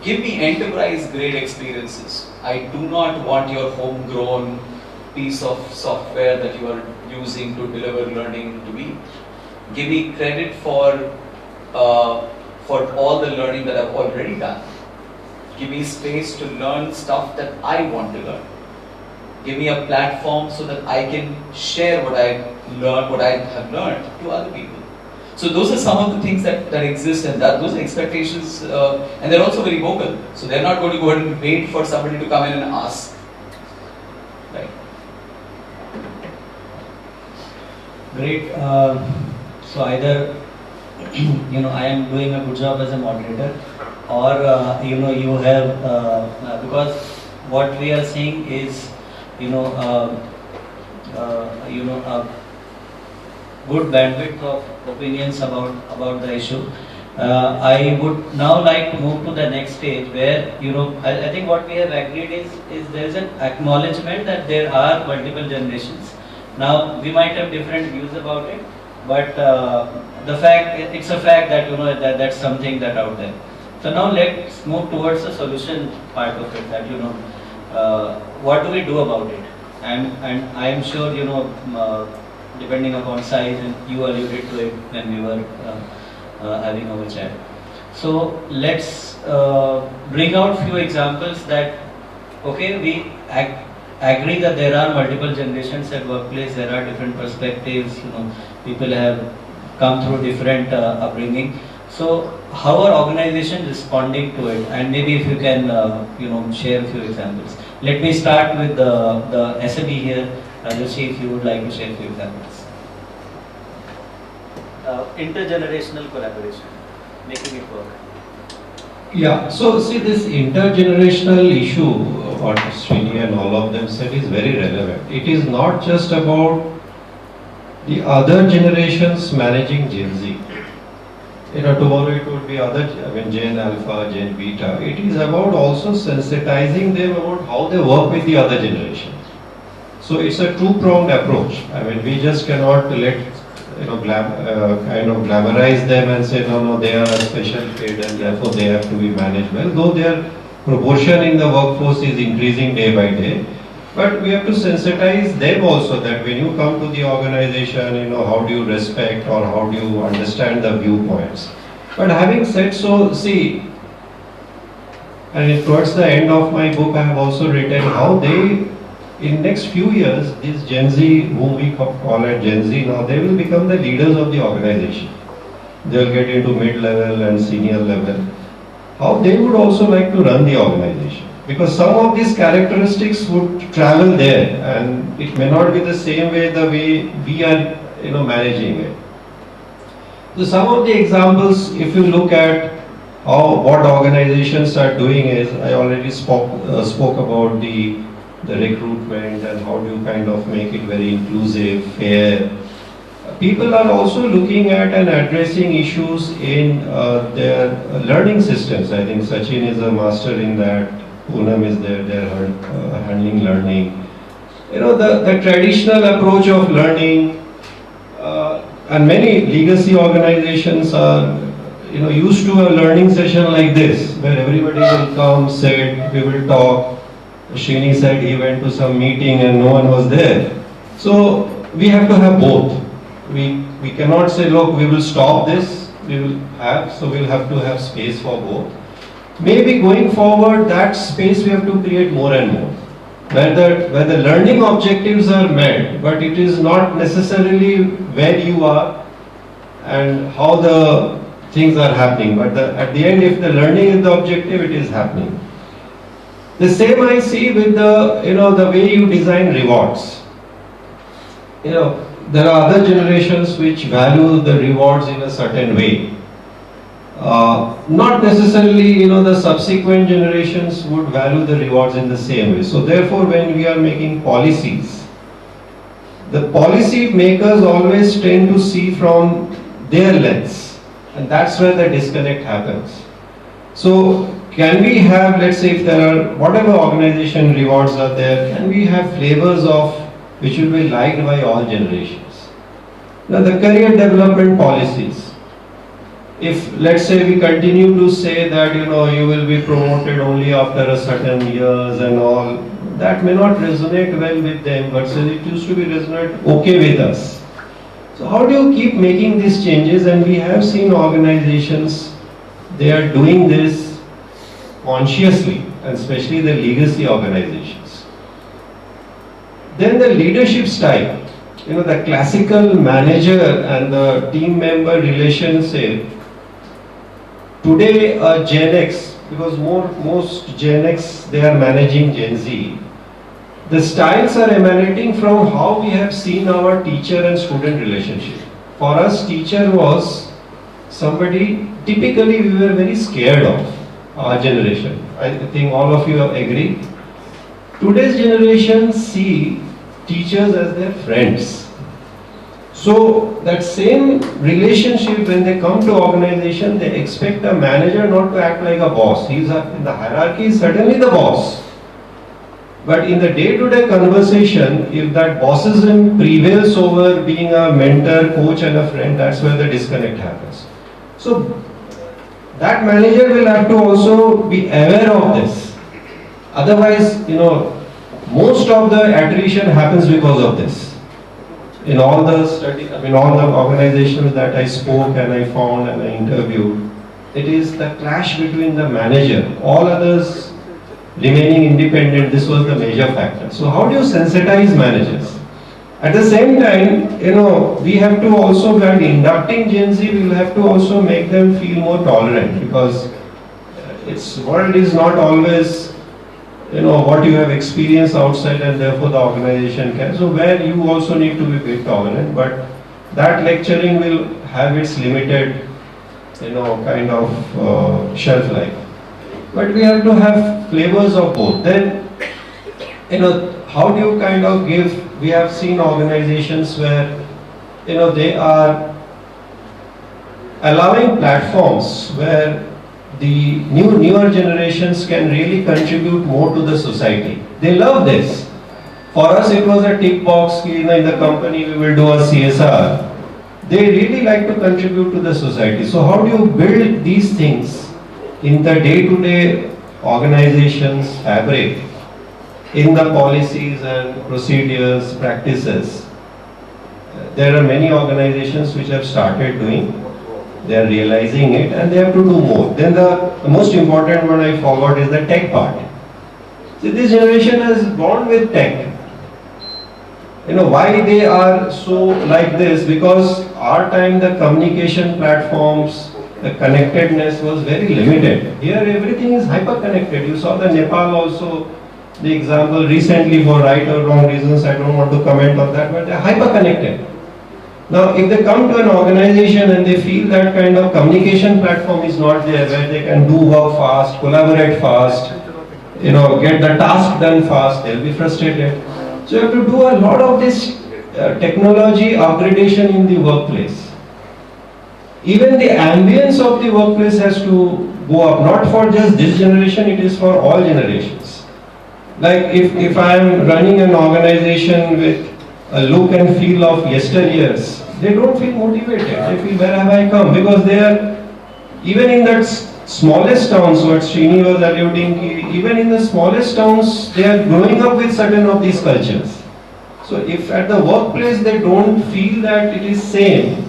Give me enterprise-grade experiences. I do not want your homegrown piece of software that you are using to deliver learning to me. Give me credit for all the learning that I've already done. Give me space to learn stuff that I want to learn. Give me a platform so that I can share what I have learned to other people. So those are some of the things that exist, and those are expectations, and they're also very vocal. So they're not going to go ahead and wait for somebody to come in and ask. Right.
Great. So either I am doing a good job as a moderator, or you have because what we are seeing is good bandwidth of opinions about the issue. I would now like to move to the next stage where I think what we have agreed is there is an acknowledgement that there are multiple generations. Now we might have different views about it, but it's a fact that that's something that out there. So now let's move towards the solution part of it. That what do we do about it? And I am sure depending upon size, and you alluded to it when we were having our chat. So let's bring out few examples that we agree that there are multiple generations at workplace, there are different perspectives, people have come through different upbringing. So how are organizations responding to it? And maybe if you can share a few examples. Let me start with the SME here. Rajesh, if you would like to share a few examples. Intergenerational collaboration, making it work.
Yeah, so see, this intergenerational issue, what Srini and all of them said, is very relevant. It is not just about the other generations managing Gen Z. Tomorrow it would be Gen Alpha, Gen Beta. It is about also sensitizing them about how they work with the other generation. So it's a two-pronged approach. We just cannot let glamorize them and say no, they are a special kid and therefore they have to be managed well. Though their proportion in the workforce is increasing day by day, but we have to sensitize them also that when you come to the organization, how do you respect or how do you understand the viewpoints. But having said so, see, and towards the end of my book I have also written how they, in next few years, this Gen Z, whom we call it Gen Z now, they will become the leaders of the organization. They will get into mid-level and senior level. How they would also like to run the organization. Because some of these characteristics would travel there and it may not be the same way the way we are managing it. So some of the examples, if you look at what organizations are doing is, I already spoke about the recruitment and how do you kind of make it very inclusive, fair. People are also looking at and addressing issues in their learning systems. I think Sachin is a master in that. Poonam is there, they're handling learning. the traditional approach of learning, and many legacy organizations are used to a learning session like this, where everybody will come, sit, we will talk. Srini said he went to some meeting and no one was there. So we have to have both. We cannot say, look, we will stop this, we'll have to have space for both. Maybe going forward, that space we have to create more and more, where the learning objectives are met, but it is not necessarily where you are and how the things are happening. But at the end, if the learning is the objective, it is happening. The same I see with the way you design rewards. There are other generations which value the rewards in a certain way. Not necessarily, the subsequent generations would value the rewards in the same way. So therefore, when we are making policies, the policy makers always tend to see from their lens, and that's where the disconnect happens. So can we have, let's say, if there are whatever organization rewards are there, can we have flavors of which will be liked by all generations? Now the career development policies. If, let's say, we continue to say that you will be promoted only after a certain years and all, that may not resonate well with them, but still it used to be resonate okay with us. So how do you keep making these changes? And we have seen organizations, they are doing this consciously, and especially the legacy organizations. Then the leadership style, the classical manager and the team member relationship. Today, Gen X, because most Gen X, they are managing Gen Z. The styles are emanating from how we have seen our teacher and student relationship. For us, teacher was somebody, typically we were very scared of, our generation. I think all of you agree. Today's generation see teachers as their friends. So that same relationship, when they come to organization, they expect a manager not to act like a boss. In the hierarchy, is certainly the boss. But in the day-to-day conversation, if that bossism prevails over being a mentor, coach and a friend, that's where the disconnect happens. So that manager will have to also be aware of this. Otherwise, most of the attrition happens because of this. In all the all the organizations that I spoke and I found and I interviewed, it is the clash between the manager, all others remaining independent. This was the major factor. So how do you sensitize managers? At the same time, we have to also, while inducting Gen Z, we will have to also make them feel more tolerant, because its world is not always what you have experienced outside, and therefore the organization can. So where you also need to be a bit tolerant, but that lecturing will have its limited, kind of shelf life. But we have to have flavors of both. Then, how do you kind of give? We have seen organizations where, they are allowing platforms where the newer generations can really contribute more to the society. They love this. For us, it was a tick box. In the company, we will do a CSR. They really like to contribute to the society. So how do you build these things in the day-to-day organizations fabric, in the policies and procedures, practices? There are many organizations which have started doing. They are realizing it and they have to do more. Then the most important one I forgot is the tech part. See, this generation is born with tech. Why they are so like this? Because our time the communication platforms, the connectedness was very limited. Here everything is hyper connected. You saw the Nepal also, the example recently, for right or wrong reasons. I don't want to comment on that, but they are hyper connected. Now, if they come to an organization and they feel that kind of communication platform is not there, where they can do work fast, collaborate fast, get the task done fast, they'll be frustrated. So you have to do a lot of this technology upgradation in the workplace. Even the ambience of the workplace has to go up, not for just this generation, it is for all generations. Like if I am running an organization with a look and feel of yesteryears, they don't feel motivated. They feel, where have I come? Because they are, even in that smallest towns, what Srini was alluding, even in the smallest towns, they are growing up with certain of these cultures. So if at the workplace they don't feel that it is same,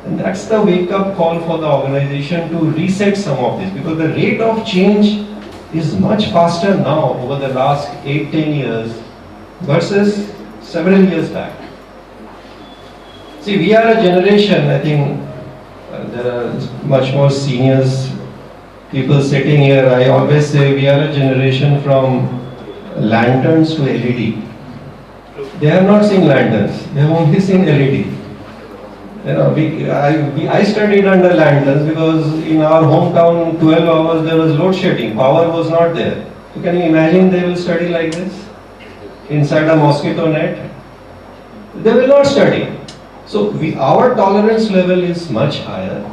and that's the wake-up call for the organization to reset some of this, because the rate of change is much faster now over the last 8-10 years versus several years back. See, we are a generation, I think there are much more seniors, people sitting here. I always say we are a generation from lanterns to LED. They have not seen lanterns, they have only seen LED. You know, I studied under lanterns because in our hometown 12 hours there was load shedding, power was not there. So can you imagine they will study like this? Inside a mosquito net? They will not study. So our tolerance level is much higher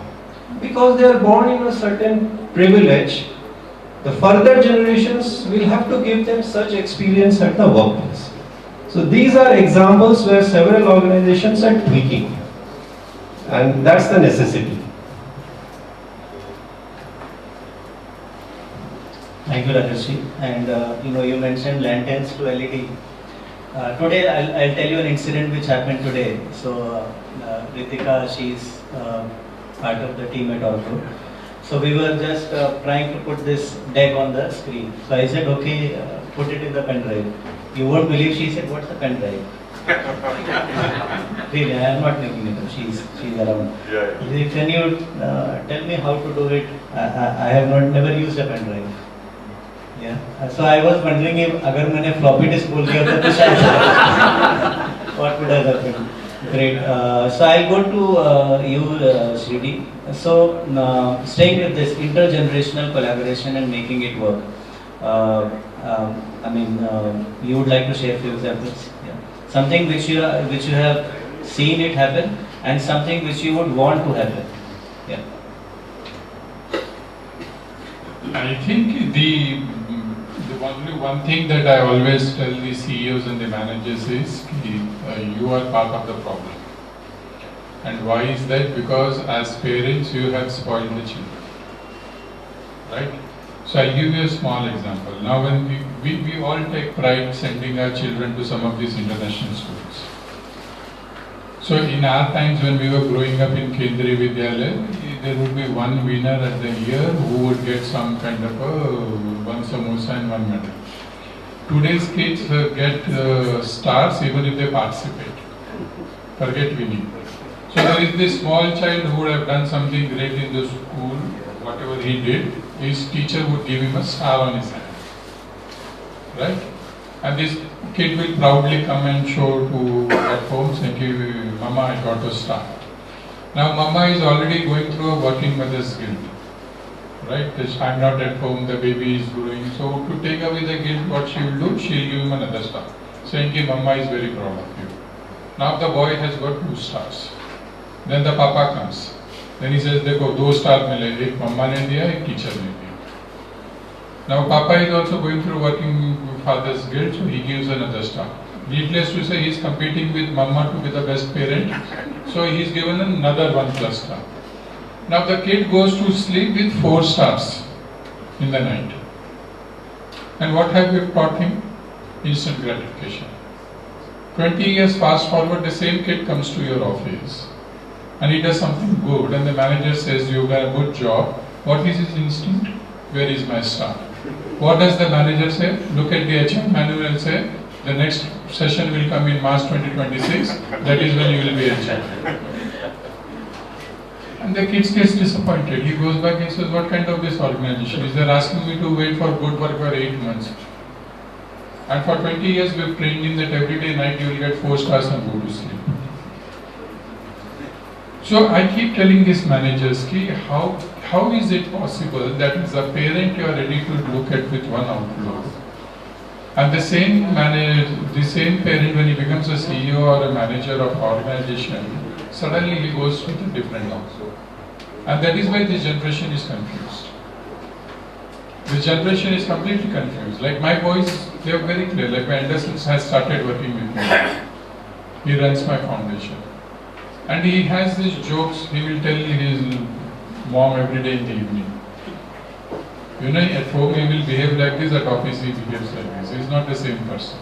because they are born in a certain privilege. The further generations will have to give them such experience at the workplace. So these are examples where several organizations are tweaking. And that's the necessity.
Thank you, Rajesh. And you mentioned lanterns to LED. Today, I'll tell you an incident which happened today. So, Ritika, she's part of the team at Orgro. So we were just trying to put this deck on the screen. So I said, okay, put it in the pen drive. You won't believe, she said, what's the pen drive? Really, I am not making it up. She's around. Yeah. Can you tell me how to do it? I have never used a pen drive. Yeah. So I was wondering if अगर मैंने floppy disk बोल दिया तो शायद what would have happened? Great. So I'll go to you, Srini. So staying with this intergenerational collaboration and making it work. You would like to share a few examples? Yeah. Something which you have seen it happen, and something which you would want to happen. Yeah.
I think the only one thing that I always tell the CEOs and the managers is you are part of the problem. And why is that? Because as parents you have spoiled the children. Right? So I'll give you a small example. Now when we all take pride sending our children to some of these international schools. So in our times when we were growing up in Kendriya Vidyalaya, there would be one winner at the year who would get some kind of one samosa and one medal. Today's kids get stars even if they participate. Forget winning. So there is this small child who would have done something great in the school, whatever he did, his teacher would give him a star on his hand. Right? And this kid will proudly come and show to at home saying, Mama, I got a star. Now Mama is already going through a working mother's guilt. Right? This, I'm not at home, the baby is growing. So to take away the guilt, what she will do, she will give him another star. Saying, Mama is very proud of you. Now the boy has got 2 stars. Then the papa comes. Then he says, देखो 2 stars मिले, एक मम्मा ने दिया, एक teacher ने दिया. Now papa is also going through working father's guilt, so he gives another star. Needless to say, he is competing with mama to be the best parent, so he is given another 1+ star. Now the kid goes to sleep with 4 stars in the night. And what have you taught him? Instant gratification. 20 years fast forward, the same kid comes to your office and he does something good and the manager says, you've done a good job. What is his instinct? Where is my star? What does the manager say? Look at the HR manual and say, the next session will come in March 2026, that is when you will be HR. And the kid gets disappointed. He goes back and says, what kind of this organization is? They're asking me to wait for good work for 8 months. And for 20 years we've trained him that every day night you will get 4 stars and go to sleep. So I keep telling these managers, how is it possible that as a parent you are ready to look at with one outlook, and the same parent when he becomes a CEO or a manager of organization, suddenly he goes with a different outlook. And that is why this generation is confused. The generation is completely confused. Like my boys, they are very clear. Like my Anderson has started working with me. He runs my foundation. And he has these jokes, he will tell his mom every day in the evening. You know, at home he will behave like this, at office he behaves like this. He is not the same person.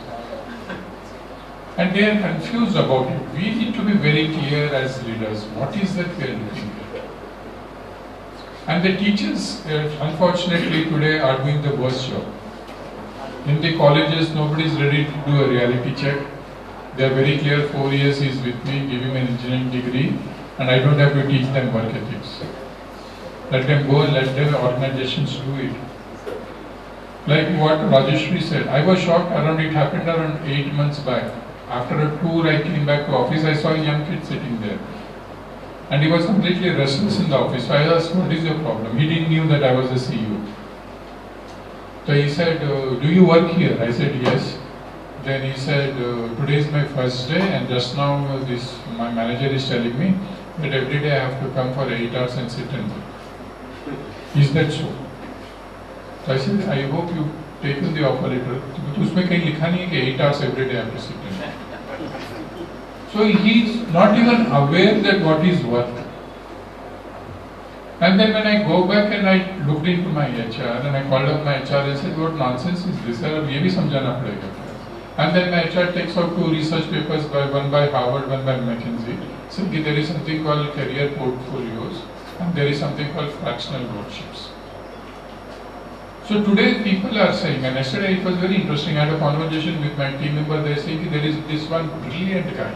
And they are confused about it. We need to be very clear as leaders. What is that we are looking at? And the teachers, unfortunately today, are doing the worst job. In the colleges, nobody is ready to do a reality check. They are very clear, 4 years he is with me, give him an engineering degree, and I don't have to teach them work ethics. Let them go and let the organizations do it. Like what Rajeshri said, I was shocked it happened around 8 months back. After a tour I came back to office, I saw a young kid sitting there. And he was completely restless in the office. So I asked, what is your problem? He didn't know that I was the CEO. So he said, do you work here? I said, yes. Then he said, today is my first day and just now my manager is telling me that every day I have to come for 8 hours and sit and work. Is that so? So I said, I hope you've taken the offer letter. उसमें कहीं लिखा नहीं है कि 8 hours every day I have to sit and work. So he is not even aware that what is work. And then when I go back and I looked into my HR and I called up my HR and said, what nonsense is this? Sir, अब ये भी समझाना पड़ेगा. And then my HR takes out 2 research papers, one by Harvard, one by McKinsey. So there is something called career portfolios and there is something called fractional lordships. So today people are saying, and yesterday it was very interesting, I had a conversation with my team member, they are saying there is this one brilliant guy.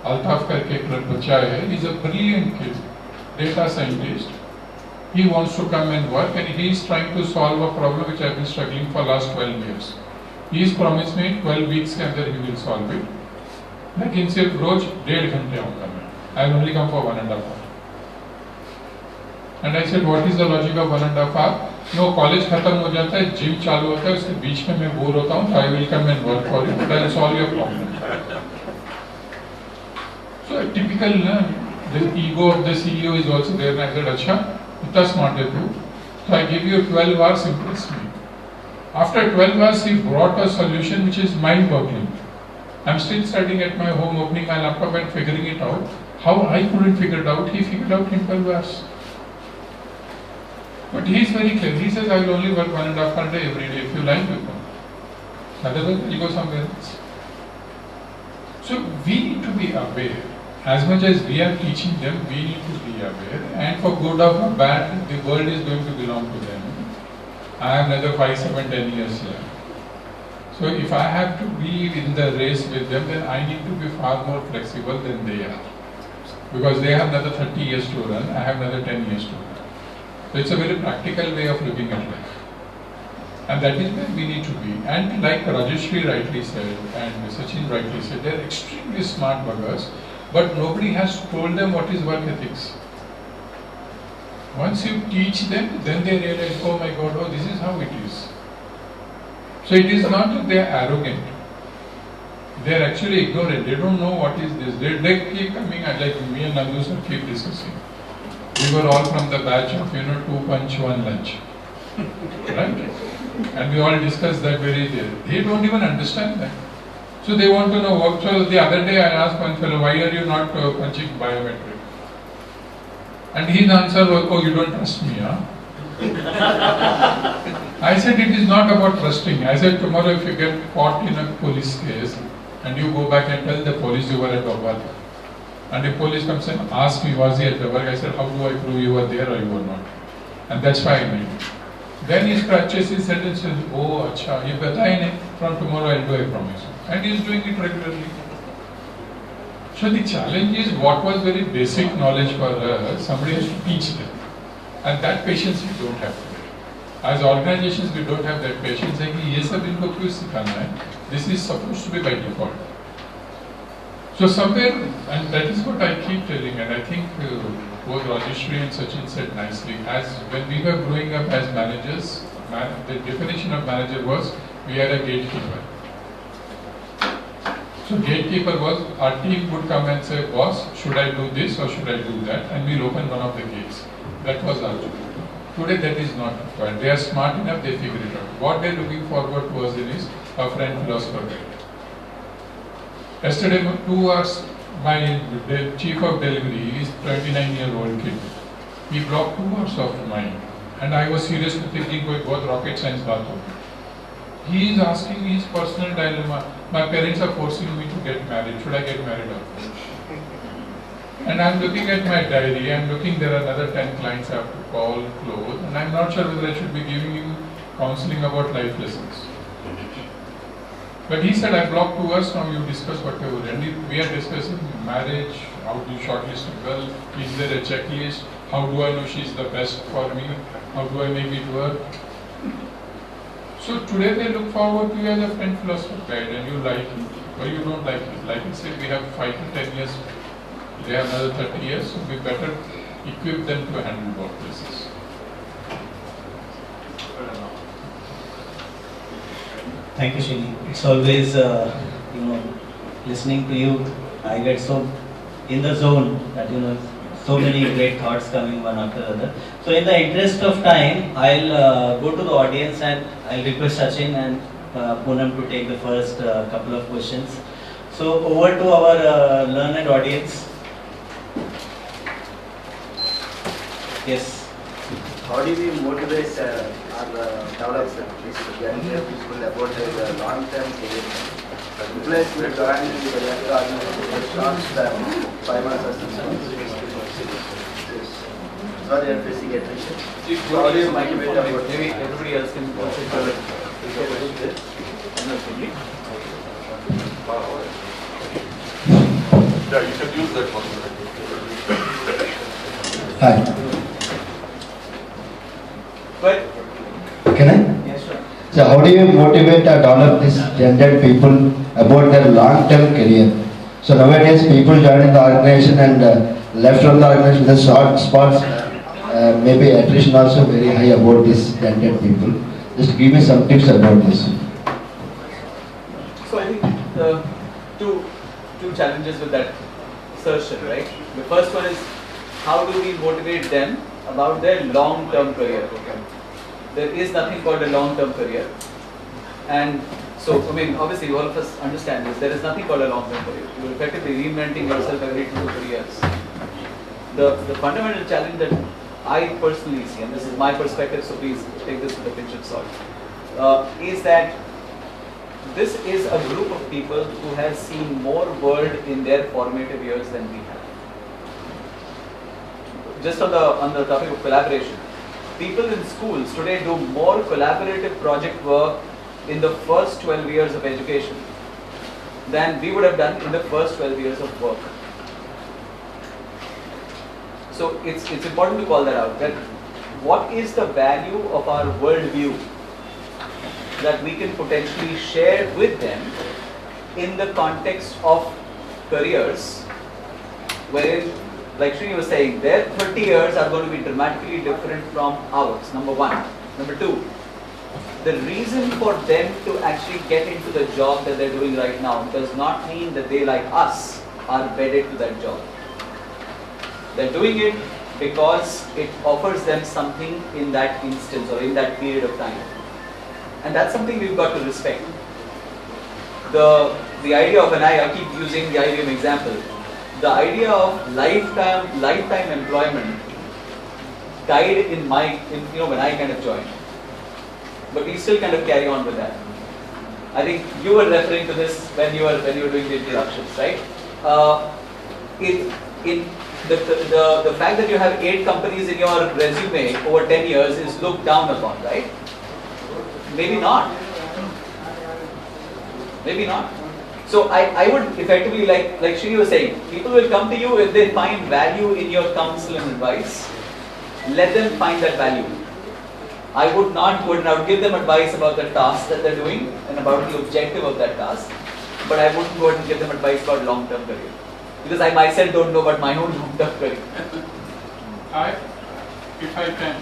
Altaf karke ek bachcha hai, he is a brilliant kid, data scientist. He wants to come and work and he is trying to solve a problem which I have been struggling for last 12 years. He has promised me 12 weeks के अंदर he will solve it. लेकिन सिर्फ रोज 1.5 घंटे आऊँगा मैं. I will only come for 1.5 hours. And I said, what is the logic of 1.5 hours? No, college खत्म हो जाता है, gym चालू होता है, उसके बीच में मैं बोर होता हूँ, I will come and work for you, I will solve your problem. So a typical, the ego of the CEO is also there. And I said, अच्छा, इतना smart है तू. So I give you 12 hours, impress me. After 12 hours, he brought a solution which is mind-boggling. I'm still studying at my home, opening my laptop and figuring it out. How I couldn't figure it out, he figured out in 12 hours. But he is very clear. He says, I will only work 1.5 hours a day every day if you like with them. Otherwise, you go somewhere else. So we need to be aware. As much as we are teaching them, we need to be aware. And for good or for bad, the world is going to belong to them. I have another 5, 7, 10 years left. So if I have to be in the race with them, then I need to be far more flexible than they are. Because they have another 30 years to run, I have another 10 years to run. So it's a very practical way of looking at life. And that is where we need to be. And like Rajeshri rightly said, and Sachin rightly said, they are extremely smart buggers, but nobody has told them what is work ethics. Once you teach them, then they realize, oh my God, oh this is how it is. So it is not that they are arrogant. They are actually ignorant. They don't know what is this. They keep coming, like me and Nandu sir keep discussing. We were all from the batch of, 2 punch, 1 lunch. Right? And we all discussed that very day. They don't even understand that. So they want to know what. So the other day I asked one fellow, why are you not punching biometric? And his answer was, oh, you don't trust me, huh? I said, it is not about trusting. I said, tomorrow if you get caught in a police case and you go back and tell the police you were at the work, and the police comes and asks me, was he at the work? I said, how do I prove you were there or you were not? And that's why I made it. Then he scratches his head and says, oh, acha, ye bataya nahi. From tomorrow I'll do, I promise. And he is doing it regularly. So the challenge is what was very basic knowledge for us, somebody has to teach them. And that patience we don't have today. As organizations, we don't have that patience. This is supposed to be by default. So somewhere, and that is what I keep telling, and I think both Rajeshri and Sachin said nicely, as when we were growing up as managers, the definition of manager was, we had a gatekeeper. So gatekeeper was, our team would come and say, boss, should I do this or should I do that? And we'll open one of the gates. That was our job. Today that is not required. They are smart enough, they figure it out. What they are looking forward to us in is a friend philosopher guide. Yesterday, 2 hours, my chief of delivery is 29-year-old kid. He blocked 2 hours of mine. And I was seriously thinking with both rocket science bathroom. He is asking me his personal dilemma. My parents are forcing me to get married. Should I get married or not? And I'm looking at my diary, I'm looking there are another 10 clients I have to call, close, and I'm not sure whether I should be giving you counseling about life lessons. But he said, I blocked 2 hours, now you discuss whatever. And we are discussing marriage, how do you shortlist a girl, is there a checklist, how do I know she's the best for me, how do I make it work. So today they look forward to you as a friend philosopher guide, and you like it, or you don't like it. Like I said, we have 5 to 10 years. They have another 30 years, so we better equip them to handle workplaces.
Thank you, Srini. It's always, listening to you, I get so in the zone that, so many great thoughts coming one after the other. So in the interest of time, I'll go to the audience and I'll request Sachin and Poonam to take the first couple of questions. So over to our learned audience. Yes.
How do we motivate or develop these young people about their long-term career? Employees will join the young organization short-term 5 months or 6 months. So they are facing attrition. How do you motivate about
maybe everybody else can consider
Yeah, you can use that one.
Hi.
But
Can I?
yes, sure.
So how do you motivate or develop these gendered people about their long-term career? So nowadays people join in the organization and left from the organization with short spots, maybe attrition also very high about these gendered people. Just give me some tips about this.
So I think two challenges with that assertion, right? The first one is how do we motivate them about their long-term career? There is nothing called a long-term career, and so obviously all of us understand this. There is nothing called a long-term career. You are effectively reinventing yourself every 2 to 3 years. The fundamental challenge that I personally see, and this is my perspective, so please take this with a pinch of salt, is that this is a group of people who has seen more world in their formative years than we have. Just on the topic of collaboration, people in schools today do more collaborative project work in the first 12 years of education than we would have done in the first 12 years of work. So it's important to call that out, that what is the value of our worldview that we can potentially share with them in the context of careers wherein, like Srini was saying, their 30 years are going to be dramatically different from ours, number one. Number two, the reason for them to actually get into the job that they're doing right now does not mean that they, like us, are wedded to that job. They're doing it because it offers them something in that instance or in that period of time. And that's something we've got to respect. The idea of, and I keep using the IBM example, the idea of lifetime employment died in when I kind of joined. But we still kind of carry on with that. I think you were referring to this when you were doing the introductions, right? The fact that you have 8 companies in your resume over 10 years is looked down upon, right? Maybe not. Maybe not. So I would effectively, like Srini was saying, people will come to you if they find value in your counsel and advice. Let them find that value. I would not go and I would give them advice about the task that they're doing and about the objective of that task, but I wouldn't go and give them advice about long-term career. Because I myself don't know about my own long-term career.
If I can.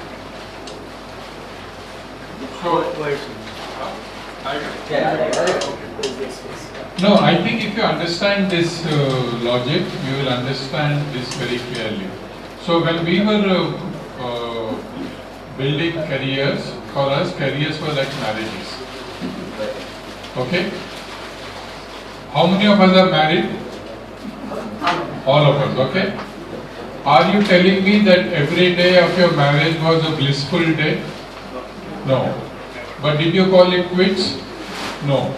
No, I think if you understand this logic, you will understand this very clearly. So when we were building careers, for us careers were like marriages. Okay? How many of us are married? All of us, okay? Are you telling me that every day of your marriage was a blissful day? No. But did you call it quits? No.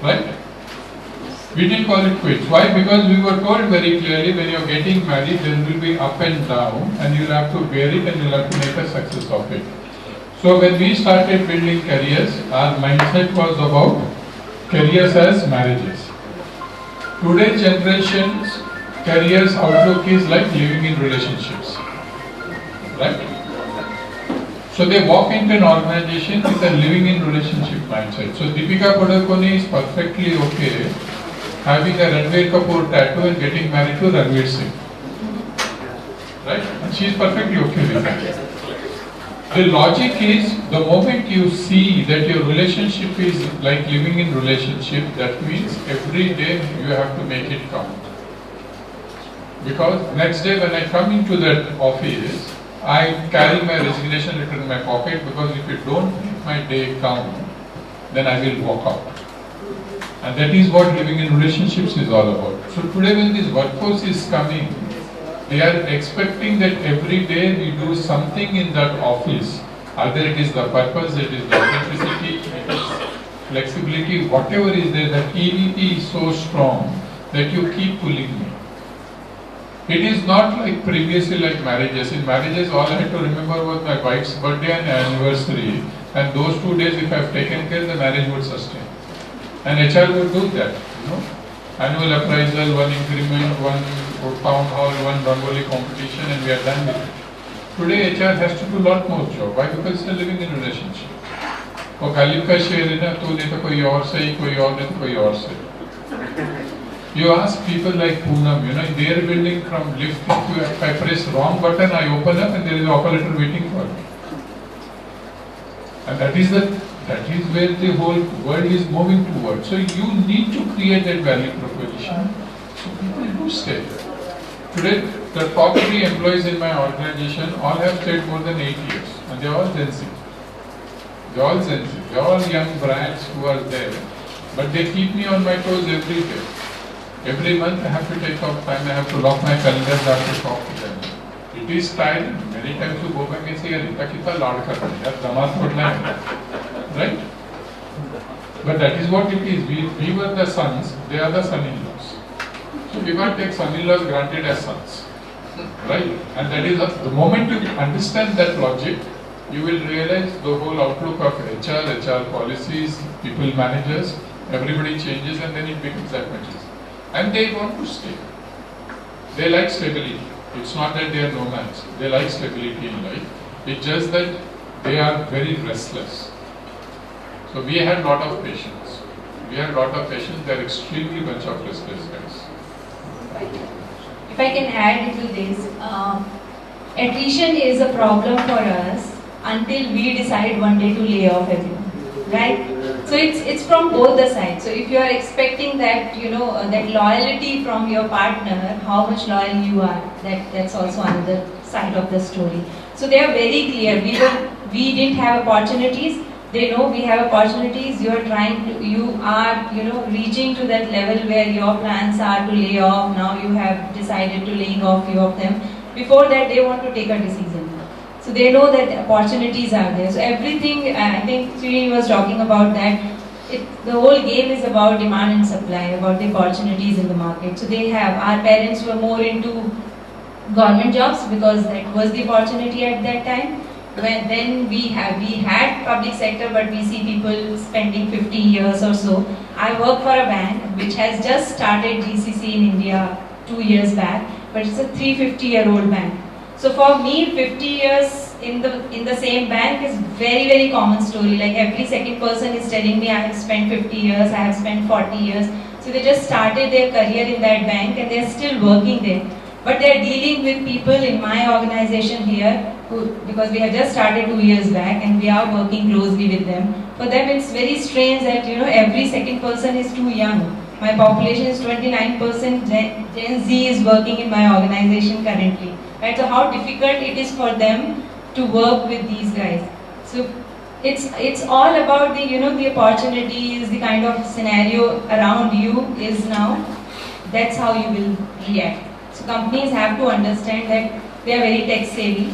Right? We didn't call it quits. Why? Because we were told very clearly when you're getting married, there will be up and down, and you'll have to bear it and you'll have to make a success of it. So when we started building careers, our mindset was about careers as marriages. Today's generation's careers outlook is like living in relationships. Right? So they walk into an organization with a living in relationship mindset. So Deepika Padukone is perfectly okay having a Ranveer Kapoor tattoo and getting married to Ranveer Singh. Right? And she is perfectly okay with that. The logic is, the moment you see that your relationship is like living in relationship, that means every day you have to make it count. Because next day when I come into that office, I carry my resignation letter in my pocket, because if you don't make my day count, then I will walk out. And that is what living in relationships is all about. So today when this workforce is coming, they are expecting that every day we do something in that office. Either it is the purpose, it is the authenticity, it is flexibility, whatever is there, that EVP is so strong that you keep pulling me. It is not like previously like marriages. In marriages, all I had to remember was my wife's birthday and anniversary, and those 2 days if I have taken care, the marriage would sustain. And HR would do that, you know. Annual appraisal, one increment, one town hall, one Rangoli competition, and we are done with it. Today HR has to do a lot more job. Why? Because they are living in a relationship. वो गालिब का शेर है ना, तो नहीं तो कोई और सही, कोई और नहीं तो कोई और सही. You ask people like Poonam, you know, they are building from lift. If I press wrong button, I open up and there is an offer letter waiting for me. And that is where the whole world is moving towards. So you need to create that value proposition. So people do stay. Today, the top 3 employees in my organization all have stayed more than 8 years, and they are all Gen Z. They are all Gen Z. They are all young brands who are there, but they keep me on my toes every day. Every month I have to take off time, I have to lock my calendar, I have to talk to them. It is tiring. Many times you go back and say, Rita, kitna laad kar rahe hai, damat thodna hai. Right? But that is what it is. We were the sons, they are the son-in-laws. So we can't take son-in-laws granted as sons. Right? And that is the moment you understand that logic, you will realize the whole outlook of HR policies, people managers, everybody changes, and then it becomes that much easier. And they want to stay. They like stability. It's not that they are nomads. They like stability in life. It's just that they are very restless. So we had a lot of patience. They are extremely bunch of restless guys.
If I can add into this, attrition is a problem for us until we decide one day to lay off everyone, right? So it's from both the sides. So if you are expecting that, that loyalty from your partner, how much loyal you are, that's also another side of the story. So they are very clear. We didn't have opportunities. They know we have opportunities. You are reaching to that level where your plans are to lay off. Now you have decided to laying off few of them. Before that, they want to take a decision. So they know that opportunities are there. So everything, I think Srini was talking about that. The whole game is about demand and supply, about the opportunities in the market. So our parents were more into government jobs because that was the opportunity at that time. Then we had public sector, but we see people spending 50 years or so. I work for a bank which has just started GCC in India 2 years back, but it's a 350-year-old bank. So for me, 50 years in the same bank is very, very common story. Like every second person is telling me I have spent 50 years, I have spent 40 years. So they just started their career in that bank and they're still working there. But they're dealing with people in my organization here because we have just started 2 years back and we are working closely with them. For them it's very strange that every second person is too young. My population is 29%, Gen Z is working in my organization currently. Right? So how difficult it is for them to work with these guys. So it's all about the the opportunities, the kind of scenario around you is now. That's how you will react. So companies have to understand that they are very tech savvy.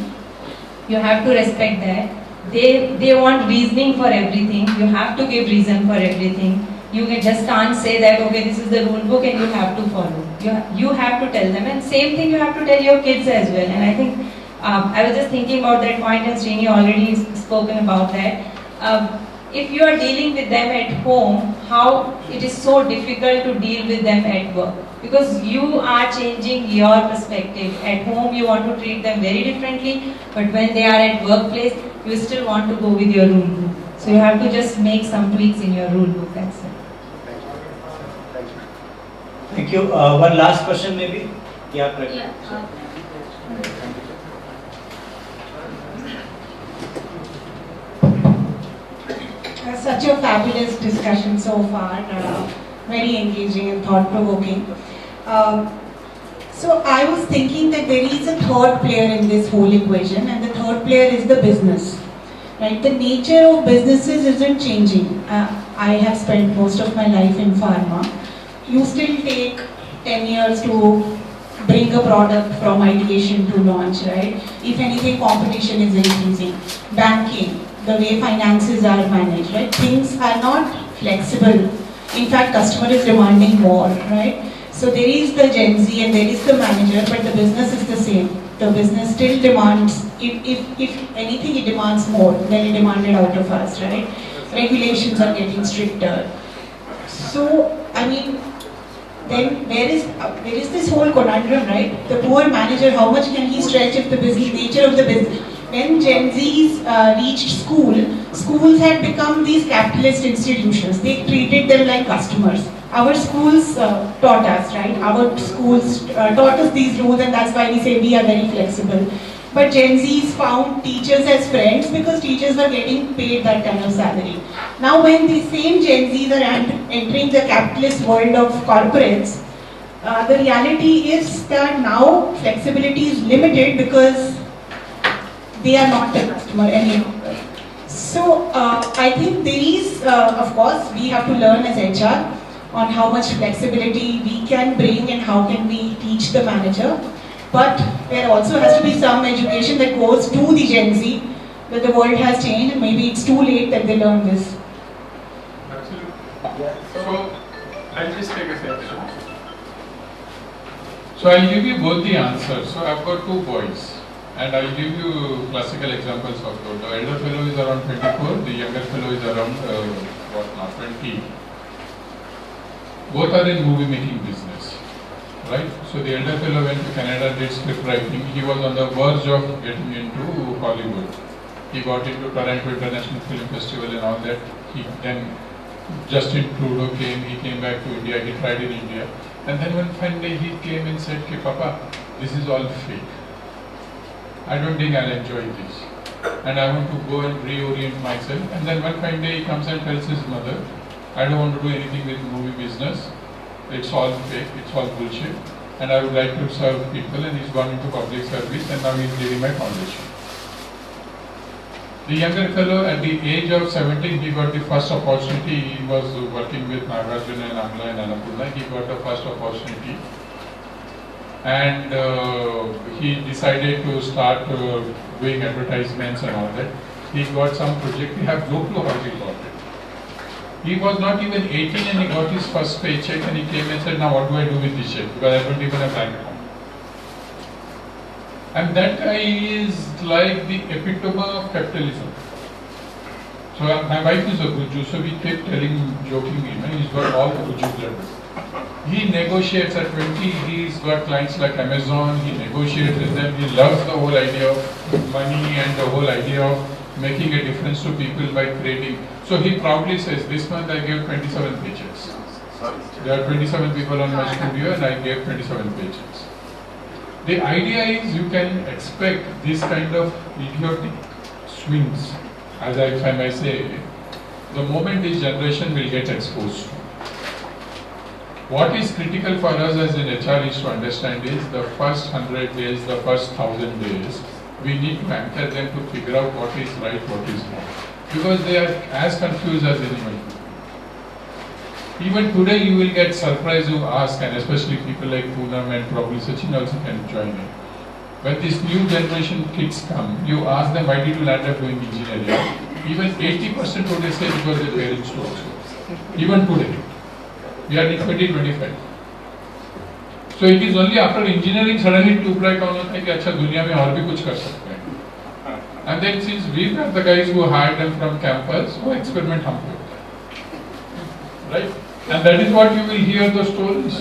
You have to respect that. They want reasoning for everything. You have to give reason for everything. You just can't say that, okay, this is the rule book and you have to follow. You have to tell them, and same thing you have to tell your kids as well. And I think I was just thinking about that point, and Srini already spoken about that. If you are dealing with them at home, how it is so difficult to deal with them at work, because you are changing your perspective. At home you want to treat them very differently, but when they are at workplace, you still want to go with your rule book. So you have to just make some tweaks in your rule book. That's it.
Thank you. One last question maybe? Yeah, correct.
Such a fabulous discussion so far, very engaging and thought-provoking. So I was thinking that there is a third player in this whole equation, and the third player is the business. Right? The nature of businesses isn't changing. I have spent most of my life in pharma. You still take 10 years to bring a product from ideation to launch, right? If anything, competition is increasing. Banking, the way finances are managed, right? Things are not flexible. In fact, customer is demanding more, right? So there is the Gen Z and there is the manager, but the business is the same. The business still demands, if anything, it demands more than it demanded out of us, right? Regulations are getting stricter. So, I mean, then where is this whole conundrum, right? The poor manager, how much can he stretch if the business nature of the business? When Gen Zs reached school, schools had become these capitalist institutions. They treated them like customers. Our schools taught us, right? Our schools taught us these rules, and that's why we say we are very flexible. But Gen Zs found teachers as friends because teachers were getting paid that kind of salary. Now when the same Gen Zs are entering the capitalist world of corporates, the reality is that now flexibility is limited because they are not the customer anymore. So I think there is, of course, we have to learn as HR on how much flexibility we can bring and how can we teach the manager. But there also has to be some education that goes to the Gen Z, that the world has changed and maybe it's too late that they learn this.
Absolutely. So I'll just take a section. So I'll give you both the answers. So I've got two boys, and I'll give you classical examples of those. The elder fellow is around 24, the younger fellow is around 20. Both are in movie making business, right? So the elder fellow went to Canada, did script writing. He was on the verge of getting into Hollywood. He got into Toronto International Film Festival and all that. Then Justin Trudeau came, he came back to India, he tried in India. And then one fine day he came and said, "Okay, Papa, this is all fake. I don't think I'll enjoy this. And I want to go and reorient myself." And then one fine day he comes and tells his mother, "I don't want to do anything with movie business. It's all fake, it's all bullshit. And I would like to serve people," and he's gone into public service and now he's leading my foundation. The younger fellow, at the age of 17, he got the first opportunity. He was working with Nagarjuna and Amla and Annapurna. He got the first opportunity. And he decided to start doing advertisements and all that. He got some project. We have no clue how he got it. He was not even 18 and he got his first paycheck, and he came and said, "Now what do I do with this check? Because I don't even have bank account." And that guy is like the epitome of capitalism. So my wife is a Guju, so we kept telling him jokingly, he's got all the Guju blood. He negotiates at 20, he's got clients like Amazon, he negotiates with them, he loves the whole idea of money and the whole idea of making a difference to people by creating. So he proudly says, "This month I gave 27 paychecks. There are 27 people on my studio and I gave 27 paychecks." The idea is you can expect this kind of idiotic swings, as I may say, the moment this generation will get exposed. What is critical for us as an HR is to understand is the first 100 days, the first 1000 days, we need to anchor them to figure out what is right, what is wrong. Because they are as confused as anyone. Even today you will get surprised to ask, and especially people like Poonam and probably Sachin also can join in. When this new generation kids come, you ask them, why did you land up doing engineering? Even 80% today say because their parents do also. Even today. We are in 2025. So it is only after engineering suddenly to bright on that कि अच्छा दुनिया में और भी कुछ कर सकते हैं. And then since we are the guys who hired them from campus, वो experiment हम पे होता है, right? And that is what you will hear the stories.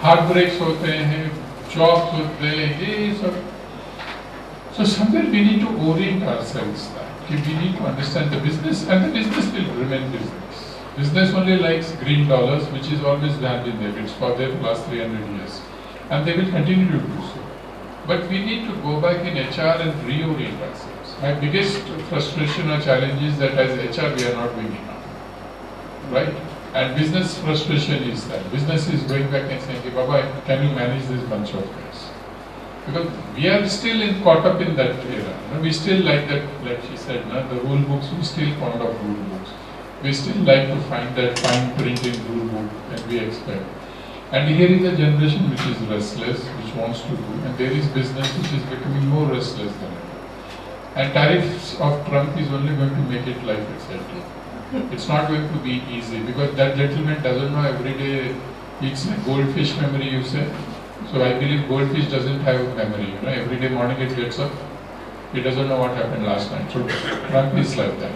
Heartbreaks होते हैं, jobs होते हैं, ये सब. So somewhere we need to orient ourselves that we need to understand the business, and the business will remain business. Business only likes green dollars, which is always been there. It's for their last 300 years. And they will continue to do so. But we need to go back in HR and reorient ourselves. My biggest frustration or challenge is that as HR we are not doing enough. Right? And business frustration is that. Business is going back and saying, Baba, can you manage this bunch of guys? Because we are still caught up in that era. We still like that, like she said, the rule books, we still fond of rule books. We still like to find that fine print in rule book and we expect. And here is a generation which is restless, which wants to do, and there is business which is becoming more restless than ever. And tariffs of Trump is only going to make it life exciting. It's not going to be easy because that gentleman doesn't know every day. It's like goldfish memory, you say. So I believe goldfish doesn't have memory. Every day morning it gets up, it doesn't know what happened last night. So Trump is like that.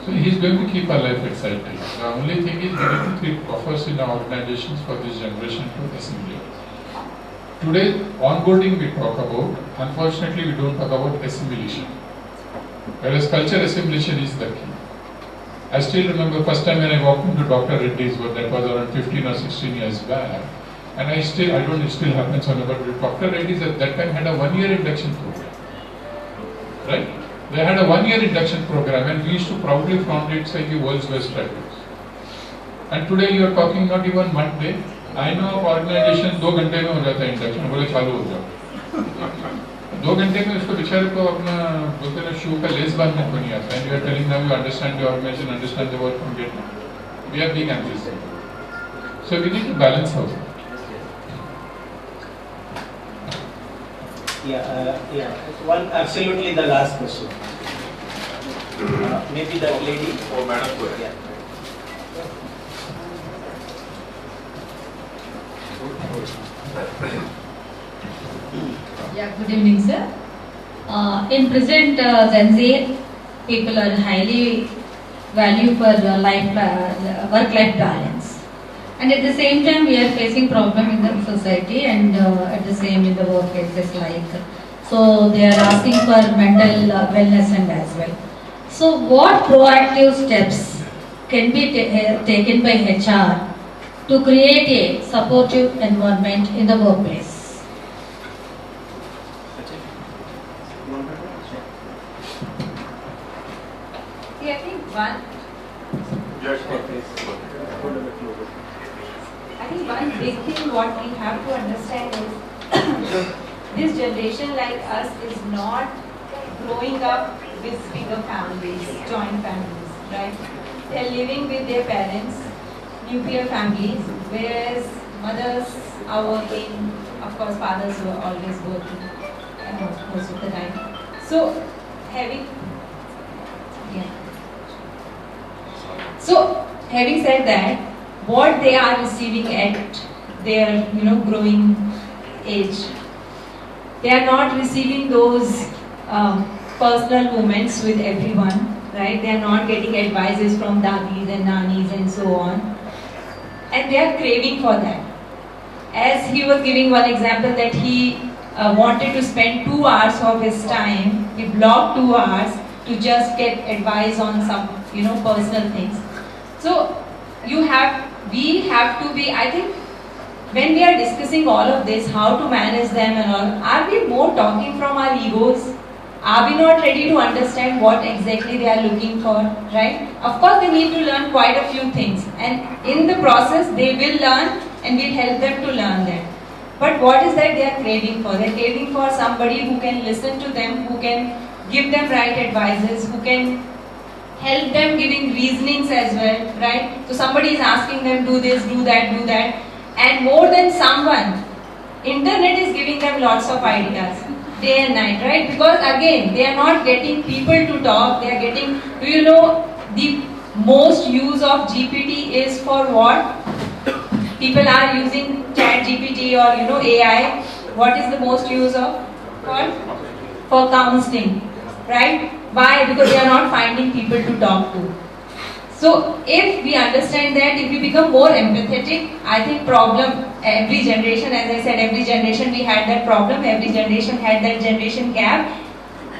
So he's going to keep our life exciting. The only thing is we need to create buffers in our organizations for this generation to assimilate. Today, onboarding we talk about. Unfortunately, we don't talk about assimilation. Whereas culture assimilation is the key. I still remember first time when I walked into Dr. Reddy's, that was around 15 or 16 years back. And I don't know, it still happens on about Dr. Reddy's at that time had a 1-year induction program. Right? They had a 1-year induction program and we used to proudly flaunt it saying the world's best practice. And today you are talking not even 1 day. I know of organization 2 घंटे में हो जाता है induction, बोले चालू हो जाओ. 2 घंटे में उसको बेचारे को अपना बोलते हैं शू का लेस बांधने को नहीं आता है. And you are telling them you understand the organization, understand the work from get. We are being anticipated. So we need to balance out.
Yeah. One, absolutely the last question. Maybe that lady.
Oh, madam, go ahead.
Yeah, good evening, sir. In present Gen Z, people are highly value for work-life balance. And at the same time, we are facing problem in the society and at the same in the workplaces like. So they are asking for mental wellness and as well. So what proactive steps can be taken by HR to create a supportive environment in the workplace?
I think one big thing what we have to understand is this generation like us is not growing up with bigger families, joint families, right? They are living with their parents, nuclear families, whereas mothers are working, of course fathers were always working most of the time. So having said that, what they are receiving at their growing age, they are not receiving those personal moments with everyone, right? They are not getting advices from dadis and nanis and so on, and they are craving for that. As he was giving one example that he wanted to spend 2 hours of his time, he blocked 2 hours to just get advice on some personal things. So we have to be, I think, when we are discussing all of this, how to manage them and all, are we more talking from our egos? Are we not ready to understand what exactly they are looking for, right? Of course, they need to learn quite a few things, and in the process, they will learn and we'll help them to learn that. But what is that they are craving for? They are craving for somebody who can listen to them, who can give them right advices, who can help them giving reasonings as well, right? So somebody is asking them, do this, do that, do that. And more than someone, internet is giving them lots of ideas, day and night, right? Because again, they are not getting people to talk, they are getting, do you know, the most use of GPT is for what? People are using chat GPT or AI. What is the most use of? For counseling, right? Why? Because they are not finding people to talk to. So if we understand that, if we become more empathetic, I think every generation, as I said, every generation we had that problem, every generation had that generation gap.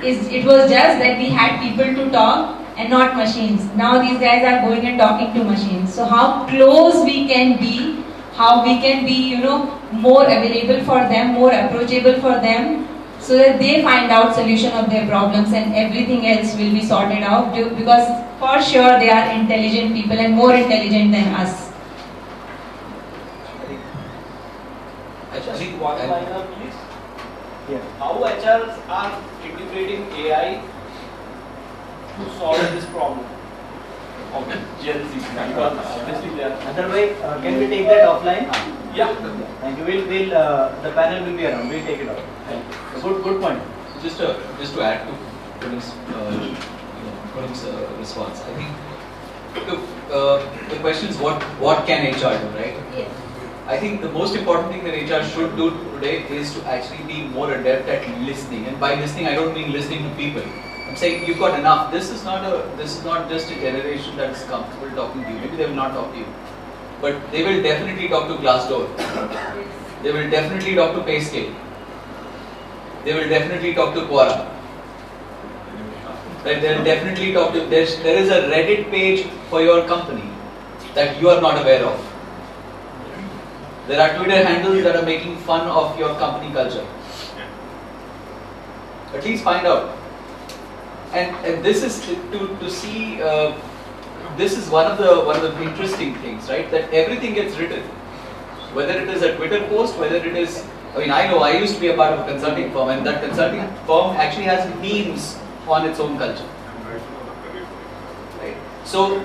It was just that we had people to talk and not machines. Now these guys are going and talking to machines. So how close we can be, how we can be, more available for them, more approachable for them, so that they find out solution of their problems and everything else will be sorted out, because for sure they are intelligent people and more intelligent than us.
Just one liner, please. Yeah. How HRs are integrating AI to solve this problem of Gen Z? Because obviously they are.
Otherwise, can we take that offline?
Yeah.
Thank you. The panel will be around. We'll take it out. Good point.
Just to add to Punam's response, I think the question is what can HR do, right?
Yes.
I think the most important thing that HR should do today is to actually be more adept at listening. And by listening, I don't mean listening to people. I'm saying you've got enough. This is not just a generation that's comfortable talking to you. Maybe they will not talk to you, but they will definitely talk to Glassdoor. They will definitely talk to Payscale. They will definitely talk to Quora. Right? They will definitely talk to. There is a Reddit page for your company that you are not aware of. There are Twitter handles that are making fun of your company culture. At least find out. And this is to see. This is one of the interesting things, right? That everything gets written, whether it is a Twitter post, whether it is. I know I used to be a part of a consulting firm, and that consulting firm actually has memes on its own culture. Right? So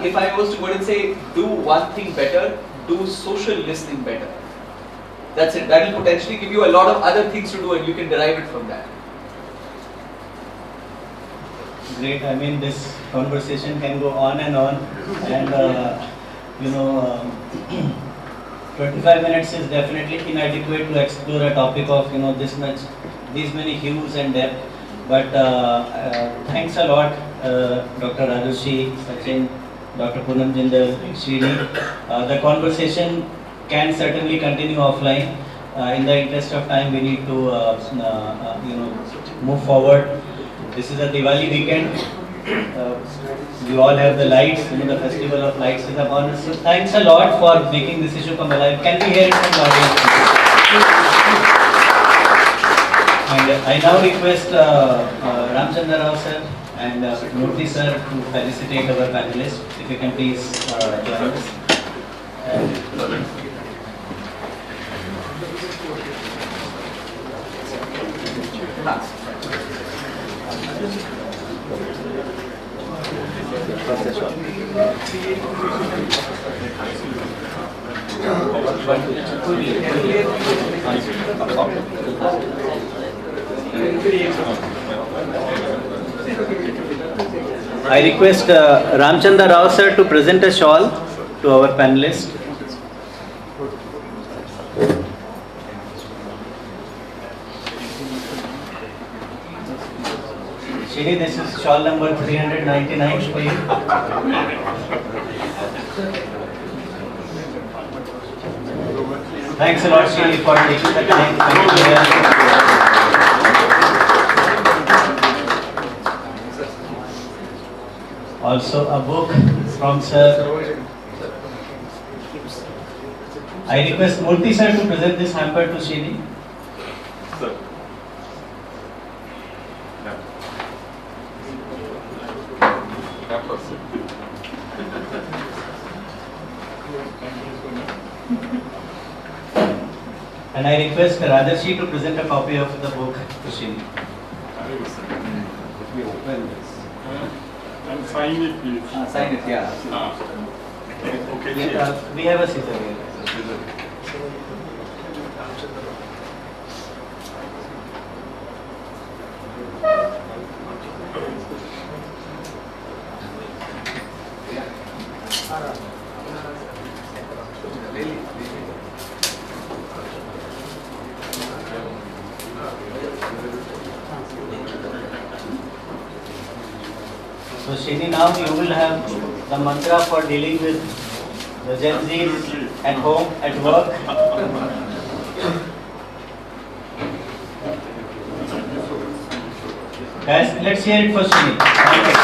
if I was to go and say, do one thing better, do social listening better. That's it. That will potentially give you a lot of other things to do, and you can derive it from that.
Great. I mean, this conversation can go on, and 25 minutes is definitely inadequate to explore a topic of these many hues and depth. But thanks a lot, Dr. Rajushi, Sachin, Dr. Poonam Jindal, Srini. The conversation can certainly continue offline. In the interest of time, we need to move forward. This is a Diwali weekend. We all have the lights. The festival of lights is upon us. So thanks a lot for making this issue come alive. Can we hear it from the audience? And I now request Ramchandra Rao sir and Murthy sir to felicitate our panelists. If you can please join us. I request Ramchandra Rao sir to present a shawl to our panelists. Shiri, this is shawl number 399 for you. Thanks a lot, Shiri, for taking the time to come here. Also a book from sir. I request Murthy sir to present this hamper to Shiri.
Sir.
And I request Rajarshi to present a copy of the book to Shini.
We open this. And sign it, please.
Sign it, yeah.
Okay.
We have a scissor here. So Shini, now you will have the mantra for dealing with the Gen Zs at home, at work. Guys, let's hear it for Shini. Thank you.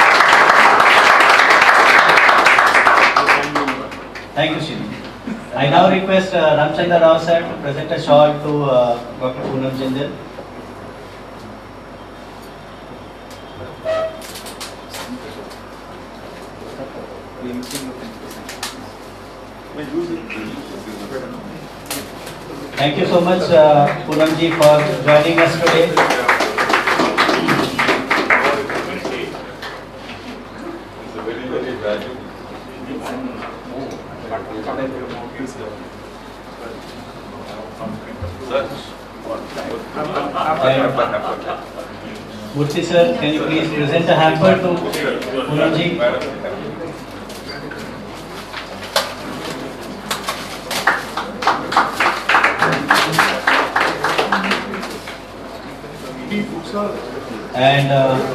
Thank you, Shini. I now request Ramchandra Rao sir to present a shawl to Dr. Poonam Jindal. Thank you so much, Poonam ji, for joining us today. Murthy sir, can you please present a hamper to Poonam ji? And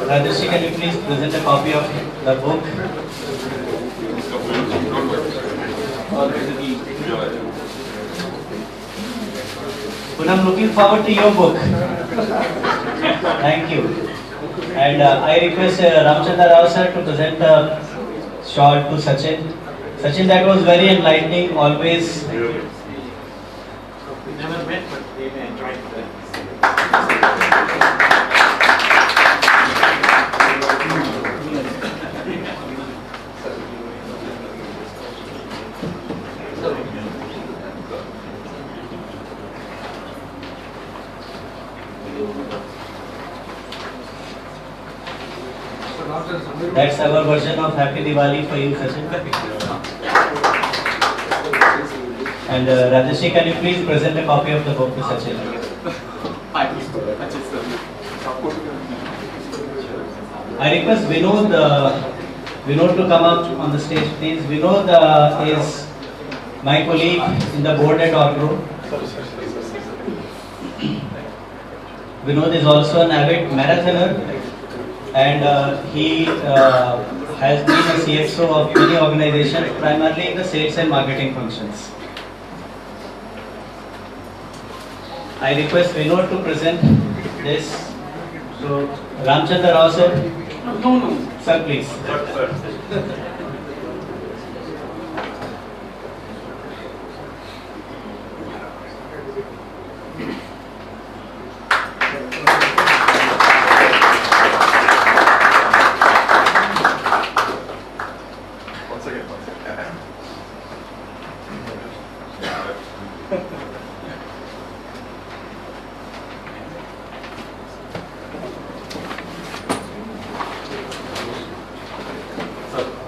Rajarshi, can you please present a copy of the book? Poonam, looking forward to your book. Thank you. And I request Ramchandra Rao sir to present a shawl to Sachin. Sachin, that was very enlightening, always.
Never met, but they may enjoy it.
That's our version of Happy Diwali for you, Sachin. And Rajarshi, can you please present a copy of the book to Sachin? I request Vinod to come up on the stage, please. Vinod is my colleague in the board at Orgro. Vinod is also an avid marathoner, and he has been a CXO of many organizations, primarily in the sales and marketing functions. I request Vinod to present this. So, Ramchandra Rao sir. No. Sir, please.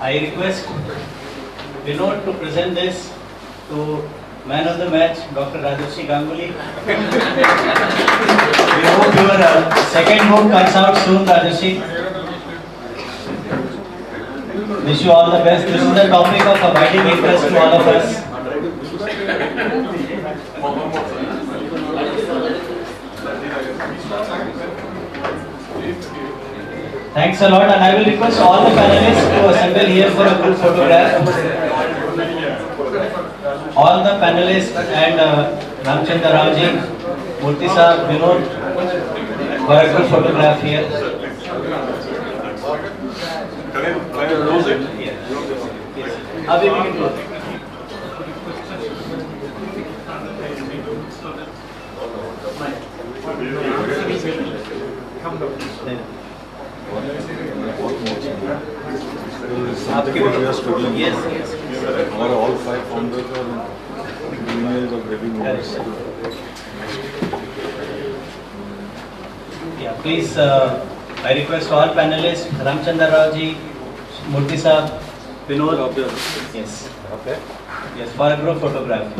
I request Vinod to present this to man of the match, Dr. Rajarshi Ganguly. We hope your second book comes out soon, Rajarshi. Wish you all the best. This is the topic of abiding interest to all of us. Thanks a lot, and I will request all the panelists to assemble here for a group photograph. All the panelists and Ramchandra Rao ji, Murthy Saab, Vinod, for a group photograph here.
Can I close it?
Yes. Abhi we can close it.
आपके
yes.
और all 5 founders are emails of revenues.
Yeah, please, I request all panelists, Ramchandra Raoji, Murthy Saab, Vinod. Yes. Okay. Yes, for a group photograph.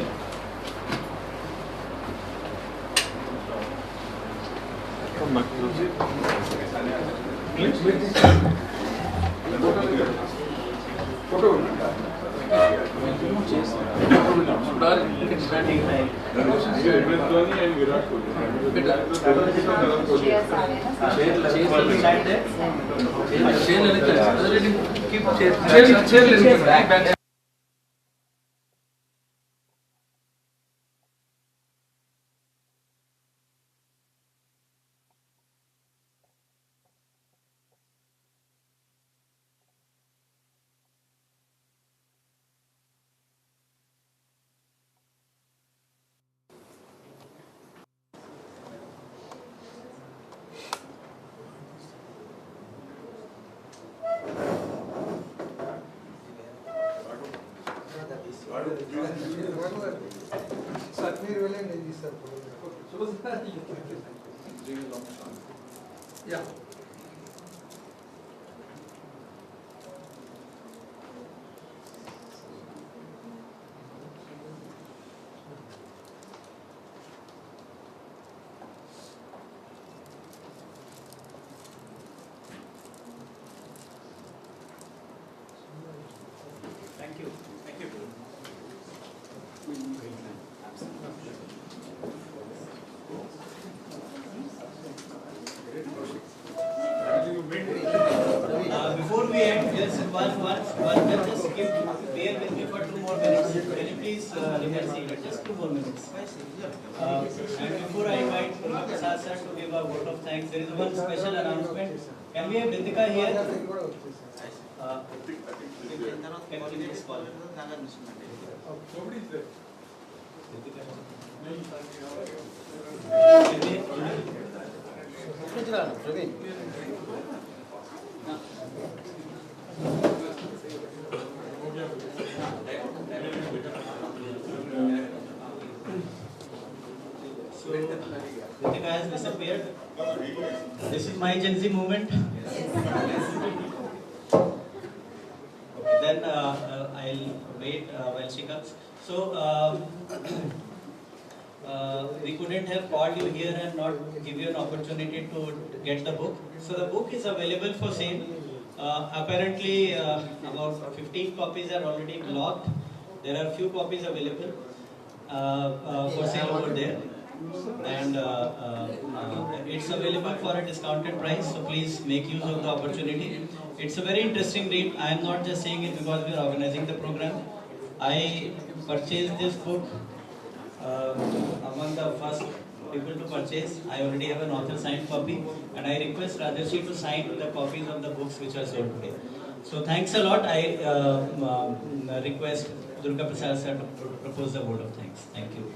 Yeah.
Thank you. Thank you. Before we end, just just bear with me for 2 more minutes. Can you please remain seated? Just 2 more minutes. And before I invite Orgro Solutions sir to give a vote of thanks, there is one special announcement. Can we have Ritika here? Can you please call?
Nobody is there.
So, Ritika has disappeared. This is my Gen Z movement. Then I'll wait while she comes. So we couldn't have called you here and not give you an opportunity to get the book. So the book is available for sale. Apparently about 15 copies are already locked. There are few copies available for sale over there. And it's available for a discounted price, so please make use of the opportunity. It's a very interesting read. I am not just saying it because we are organizing the program. I purchased this book among the first people to purchase. I already have an author signed copy, and I request Rajarshi to sign the copies of the books which are sold today. So thanks a lot. I request Durga Prasad sir to propose the vote of thanks. Thank you.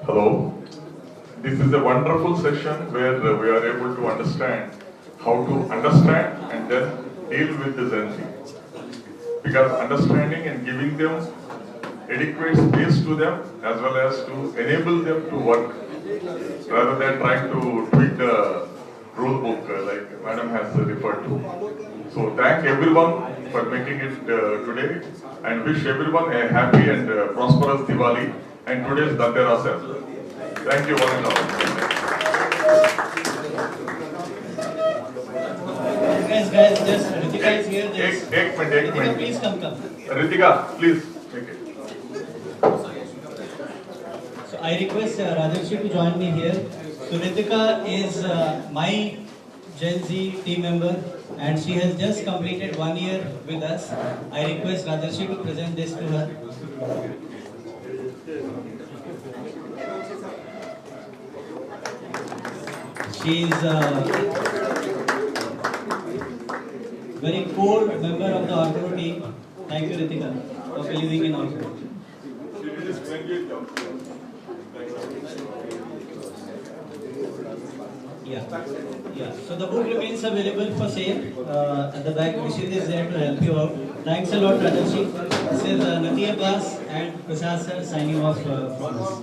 Hello. This is a wonderful session where we are able to understand how to understand and then deal with the Gen Z. Because understanding and giving them adequate space to them as well as to enable them to work rather than trying to tweak the rule book like Madam has referred to. So thank everyone for making it today and wish everyone a happy and prosperous Diwali and today's Dhanteras as well. Thank you one and all.
Guys, just Ritika is here.
Ek minute.
Please come.
Ritika, please make it.
So I request Rajarshi to join me here. So Ritika is my Gen Z team member and she has just completed 1 year with us. I request Rajarshi to present this to her. She is very core member of the Orgro team. Thank you, Ritika, for believing in Orgro. Yeah. So the book remains available for sale at the back. Rishit is there to help you out. Thanks a lot, Rajashi. This is Nati Abbas and Prasad sir signing off from us.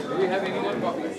Do you have any more copies?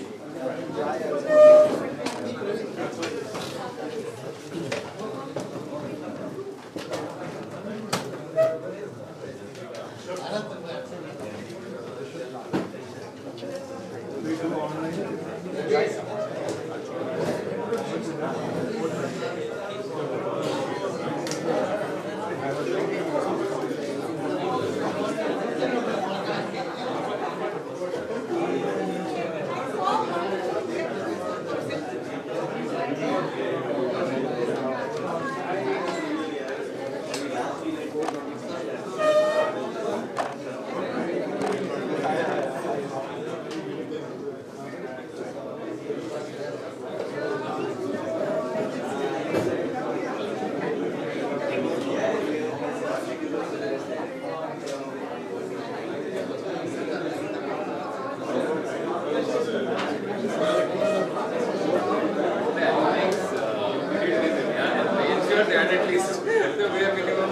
At least the bare minimum.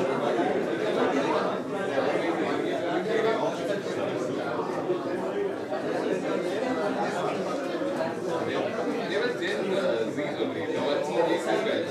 There was Gen Z's only. The ones who take as